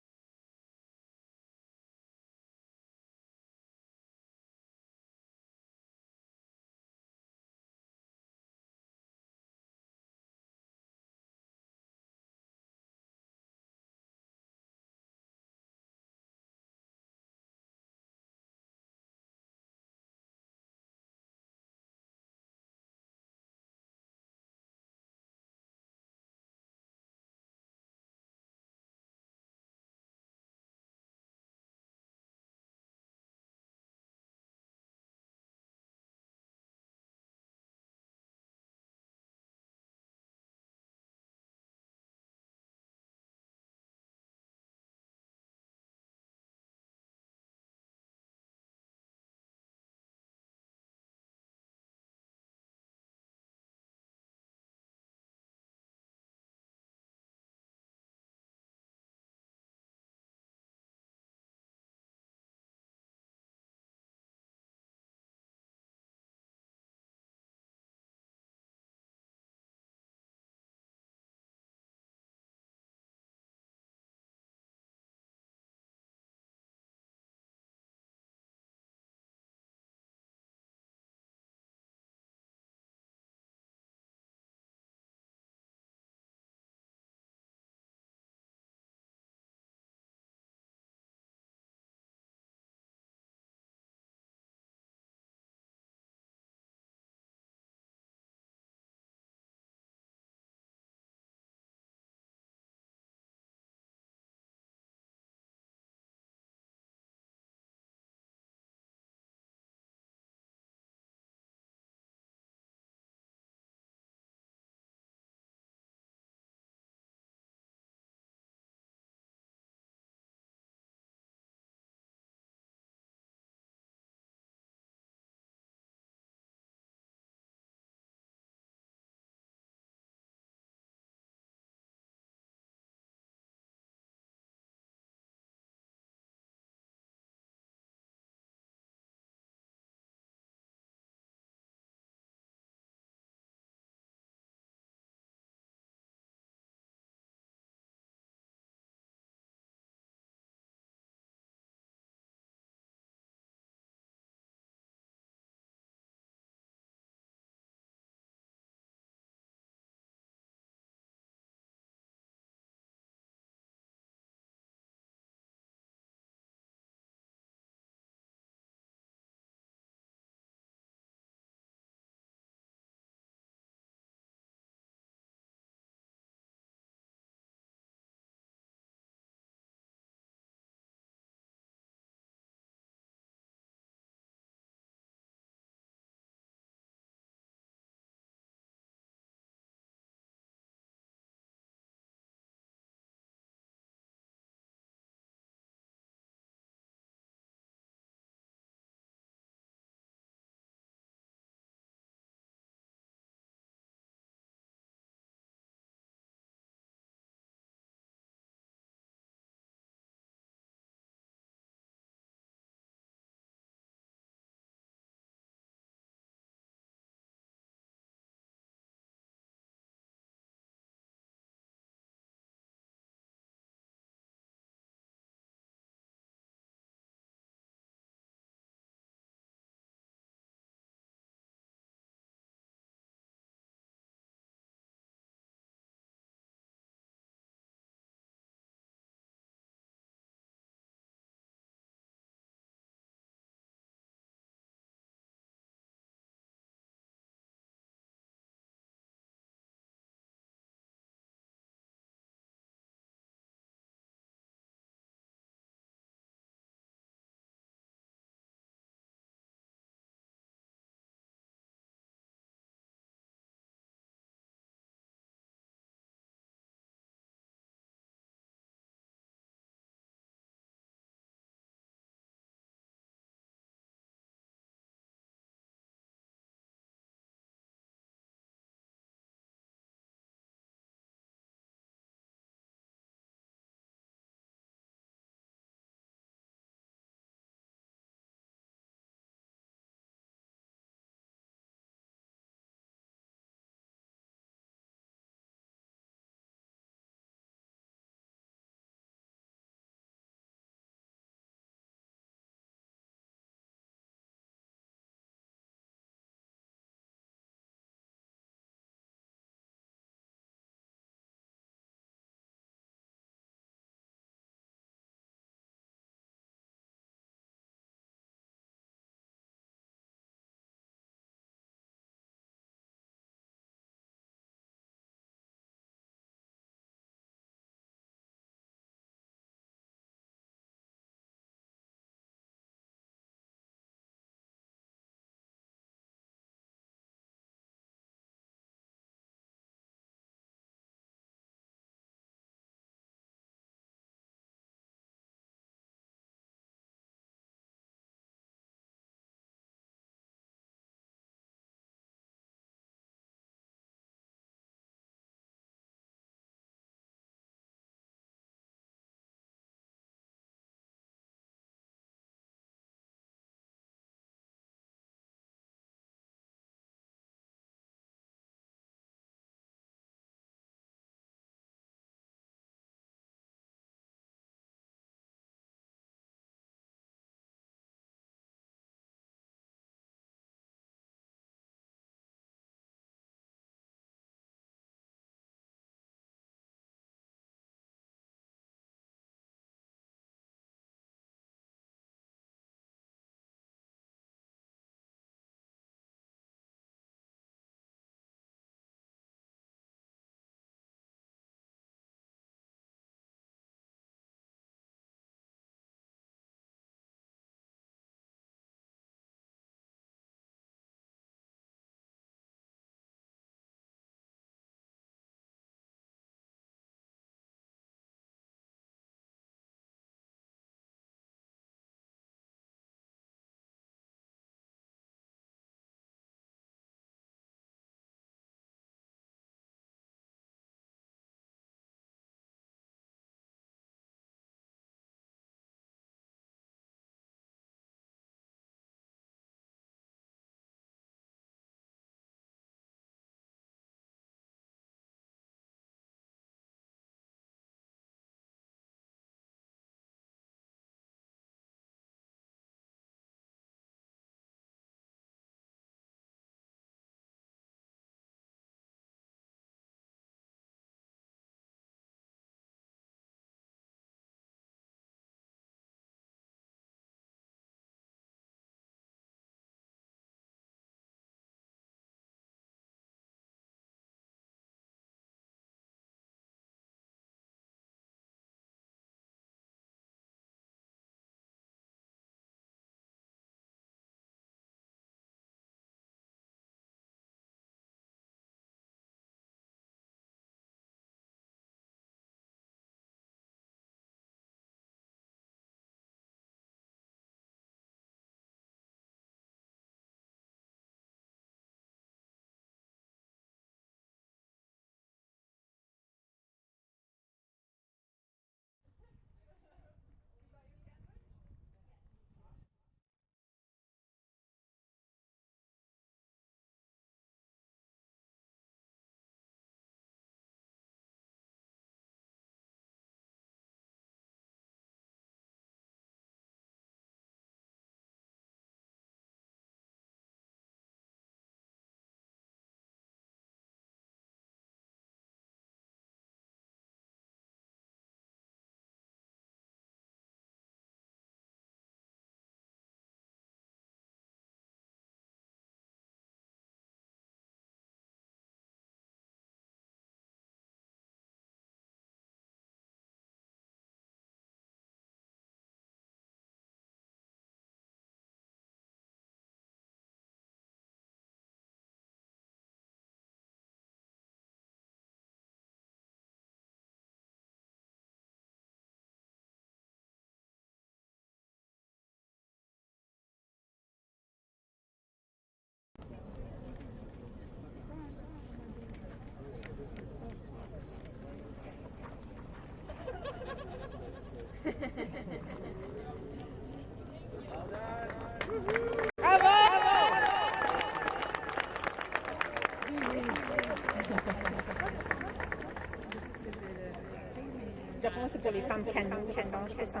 Speaker 11: Japon, c'est pour les femmes canoë. Je fais sans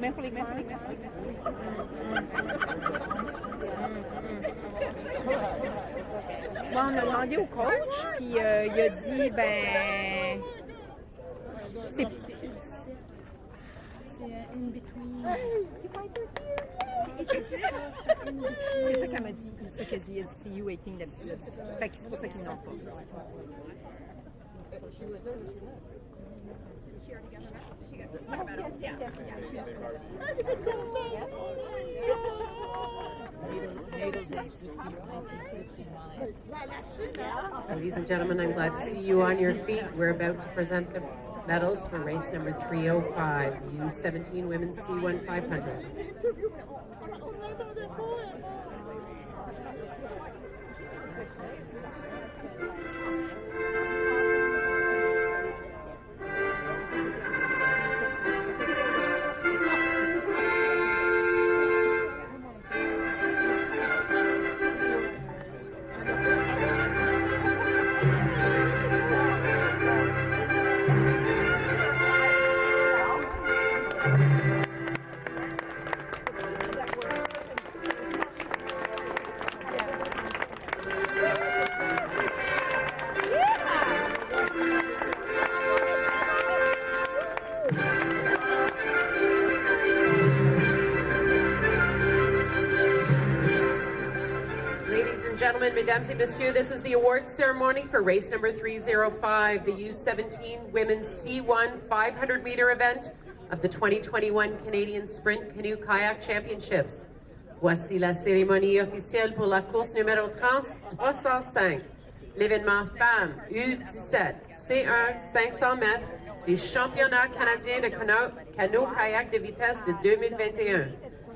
Speaker 11: Même pour les femmes. Bon, on a demandé au coach, puis il a dit, ben, c'est in between. C'est ça qu'elle m'a dit. C'est ça qu'elle dit. Elle a dit que c'est U18 d'habitude. Fait que c'est pour ça qu'ils n'ont pas.
Speaker 12: Ladies and gentlemen, I'm glad to see you on your feet. We're about to present the medals for race number 305, U17 Women C-1 500. Gentlemen, mesdames et messieurs, this is the awards ceremony for race number 305, the U17 Women C-1 500-meter event of the 2021 Canadian Sprint Canoe Kayak Championships. Voici la cérémonie officielle pour la course numéro 305, l'événement Femmes U17 C-1 500 mètres des championnats canadiens de canoe kayak de vitesse de 2021.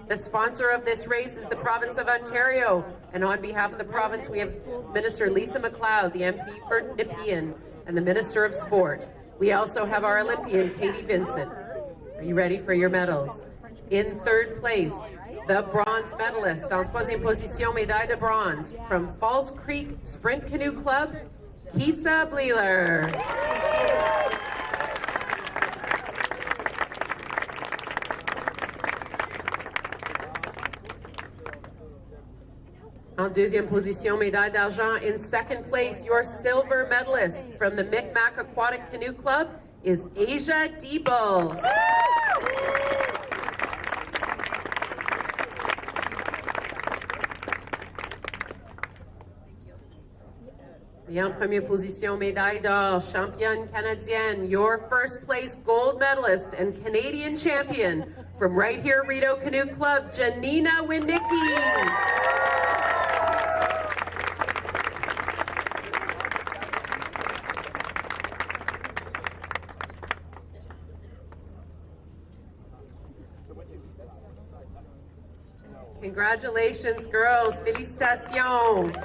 Speaker 12: The sponsor of this race is the province of Ontario, and on behalf of the province we have Minister Lisa MacLeod, the MP for Nepean, and the Minister of Sport. We also have our Olympian, Katie Vincent. Are you ready for your medals? In third place, the bronze medalist, en troisième position, médaille de bronze, from Falls Creek Sprint Canoe Club, Kisa Bleeler. En deuxième position, médaille d'argent. In second place, your silver medalist from the Micmac Aquatic Canoe Club is Asia Diebel. Et en première position, médaille d'or, championne canadienne, your first place gold medalist and Canadian champion from right here, Rideau Canoe Club, Janina Winicki. Congratulations, girls. Félicitations.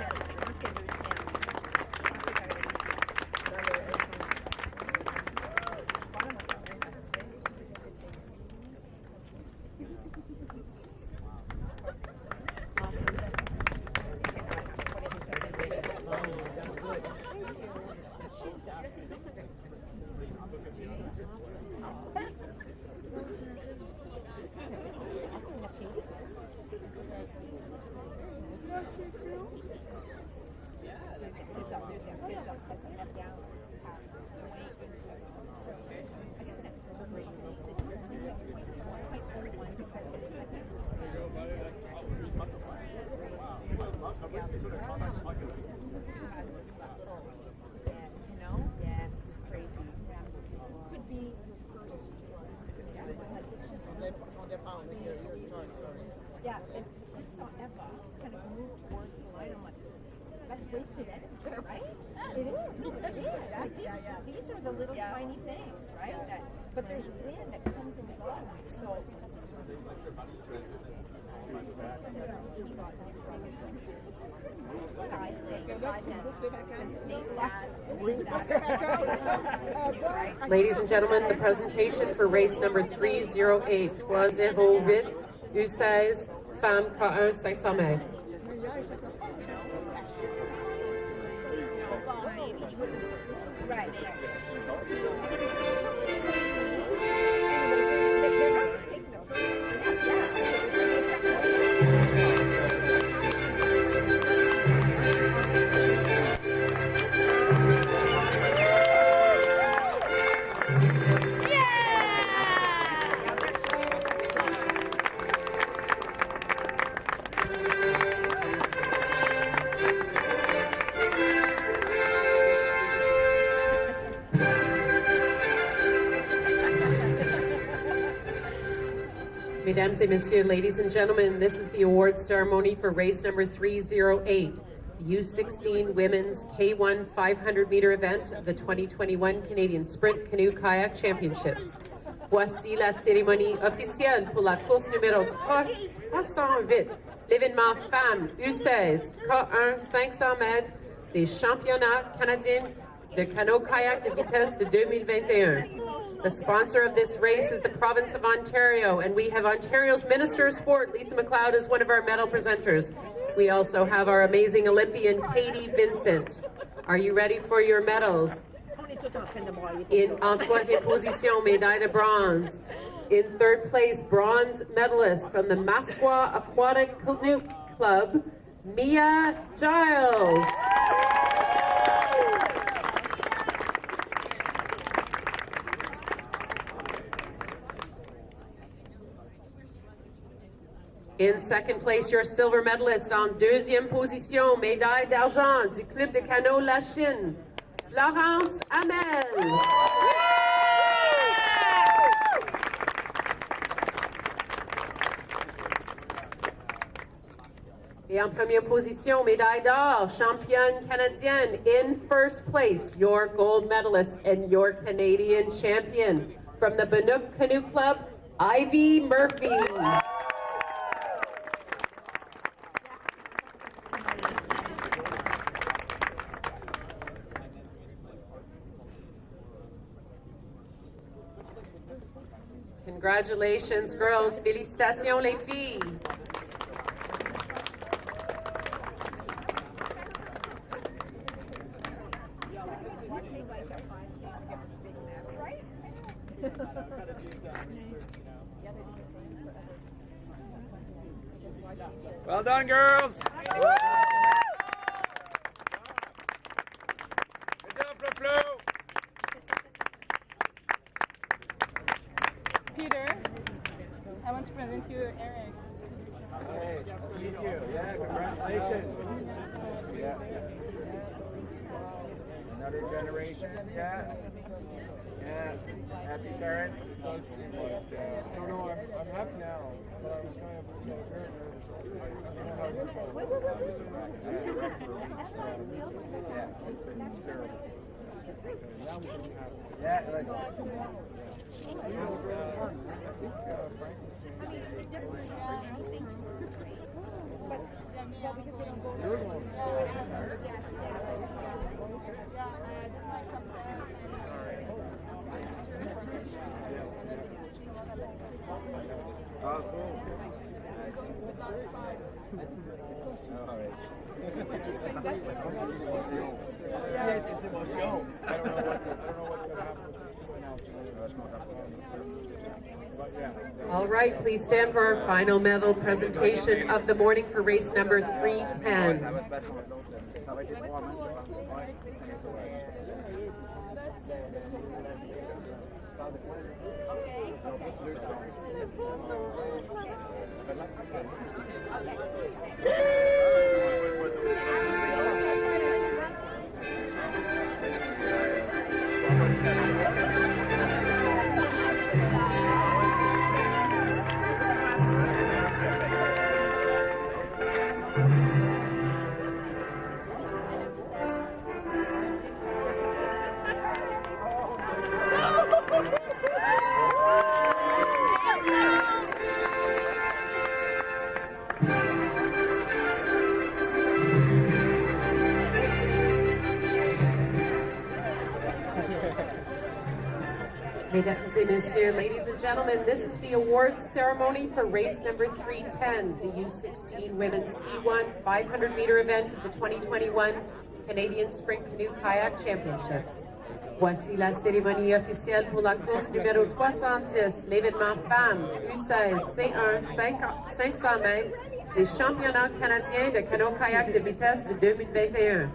Speaker 11: Yeah, it takes forever to kind of move towards the light. I'm like, that's wasted energy, right? It is. It is. These are the little tiny things, right? But there's wind that comes and goes. So
Speaker 12: Ladies and gentlemen, the presentation for race number 308, 308, U16 Femmes K-1 500 mètres.
Speaker 11: Right.
Speaker 12: Mesdames et messieurs, ladies and gentlemen, this is the awards ceremony for race number 308, the U16 Women's K-1 500-meter event of the 2021 Canadian Sprint Canoe Kayak Championships. Voici la cérémonie officielle pour la course numéro 308, l'événement Femmes U16 K-1 500 mètres des championnats canadiens de Canoe Kayak de vitesse de 2021. The sponsor of this race is the province of Ontario, and we have Ontario's Minister of Sport, Lisa MacLeod, as one of our medal presenters. We also have our amazing Olympian, Katie Vincent. Are you ready for your medals? En troisième position, médaille de bronze. In third place, bronze medalist from the Masqua Aquatic Canoe Club, Mia Giles. In second place, your silver medalist en deuxième position, médaille d'argent du Club de Canoë La Chine, Florence Hamel. Et en première position, médaille d'or, championne canadienne. In first place, your gold medalist and your Canadian champion from the Banook Canoe Club, Ivy Murphy. Congratulations, girls. Félicitations, les filles.
Speaker 13: Well done, girls. Good job, Flo.
Speaker 14: Peter, I want to present you Eric.
Speaker 13: Hey, thank you. Yeah, congratulations. Yeah. Another generation. Yeah. Yeah. Happy parents.
Speaker 7: I don't know, I'm happy now, but I was kind of very nervous. It's terrible. Now we can be happy.
Speaker 13: Yeah,
Speaker 7: I think Frank was saying you're the one.
Speaker 13: Oh, cool.
Speaker 7: I don't know what's going to happen with this team announcement. But yeah.
Speaker 12: All right, please stand for our final medal presentation of the morning for race number 310. Mesdames et messieurs, ladies and gentlemen, this is the awards ceremony for race number 310, the U16 Women C-1 500-meter event of the 2021 Canadian Sprint Canoe Kayak Championships. Voici la cérémonie officielle pour la course numéro 310, l'événement Femmes U16 C-1 500 mètres des championnats canadiens de canoe kayak de vitesse de 2021.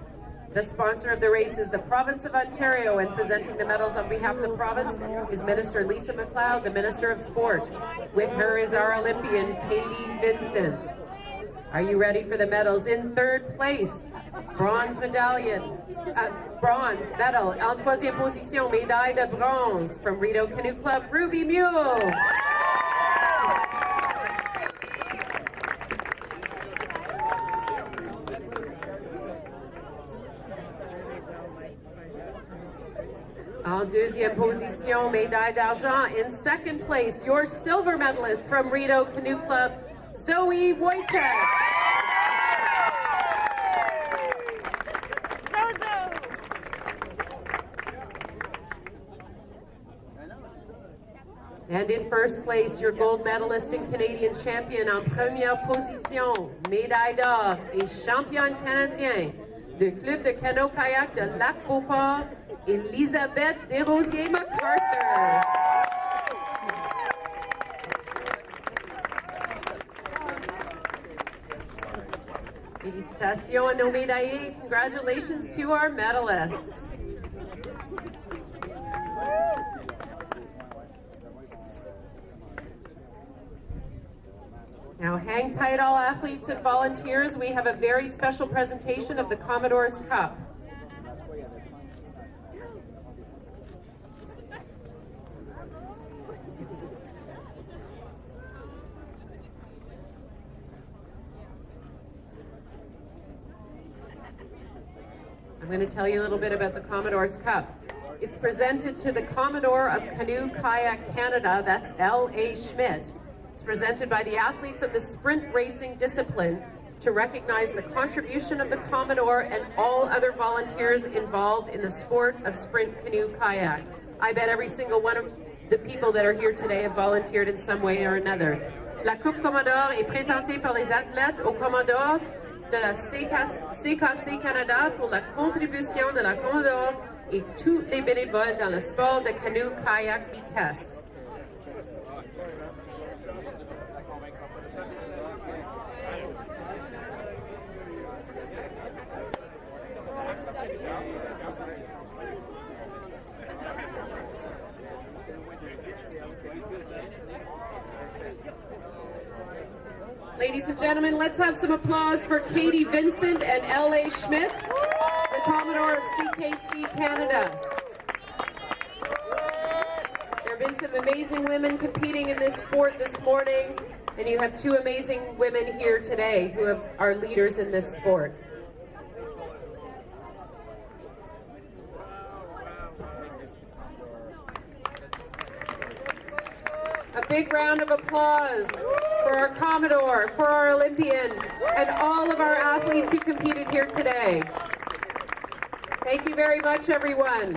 Speaker 12: The sponsor of the race is the Province of Ontario, and presenting the medals on behalf of the province is Minister Lisa MacLeod, the Minister of Sport. With her is our Olympian, Katie Vincent. Are you ready for the medals? In third place, bronze medal, en troisième position, médaille de bronze from Rideau Canoe Club, Ruby Mule. En deuxième position, médaille d'argent. In second place, your silver medalist from Rideau Canoe Club, Zoe Wojtek. And in first place, your gold medalist and Canadian champion en première position, médaille d'or et championne canadien du club de canoë kayak de Lac-Beauport, Elisabeth Desrosiers-MacArthur. Félicitations à nos médaillés. Congratulations to our medalists. Now hang tight, all athletes and volunteers. We have a very special presentation of the Commodore's Cup. I'm going to tell you a little bit about the Commodore's Cup. It's presented to the Commodore of Canoe Kayak Canada, that's L.A. Schmidt. It's presented by the athletes of the sprint racing discipline to recognize the contribution of the Commodore and all other volunteers involved in the sport of sprint canoe kayak. I bet every single one of the people that are here today have volunteered in some way or another. La Coupe Commodore est présentée par les athlètes au Commodore de la CKC Canada pour la contribution de la Commodore et tous les bénévoles dans le sport de canoe kayak vitesse. Ladies and gentlemen, let's have some applause for Katie Vincent and L.A. Schmidt, the Commodore of CKC Canada. There have been some amazing women competing in this sport this morning, and you have two amazing women here today who are leaders in this sport. A big round of applause for our Commodore, for our Olympian, and all of our athletes who competed here today. Thank you very much, everyone.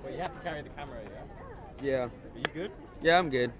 Speaker 15: Well, you have to carry the camera, yeah?
Speaker 16: Yeah.
Speaker 15: Are you good?
Speaker 16: Yeah, I'm good.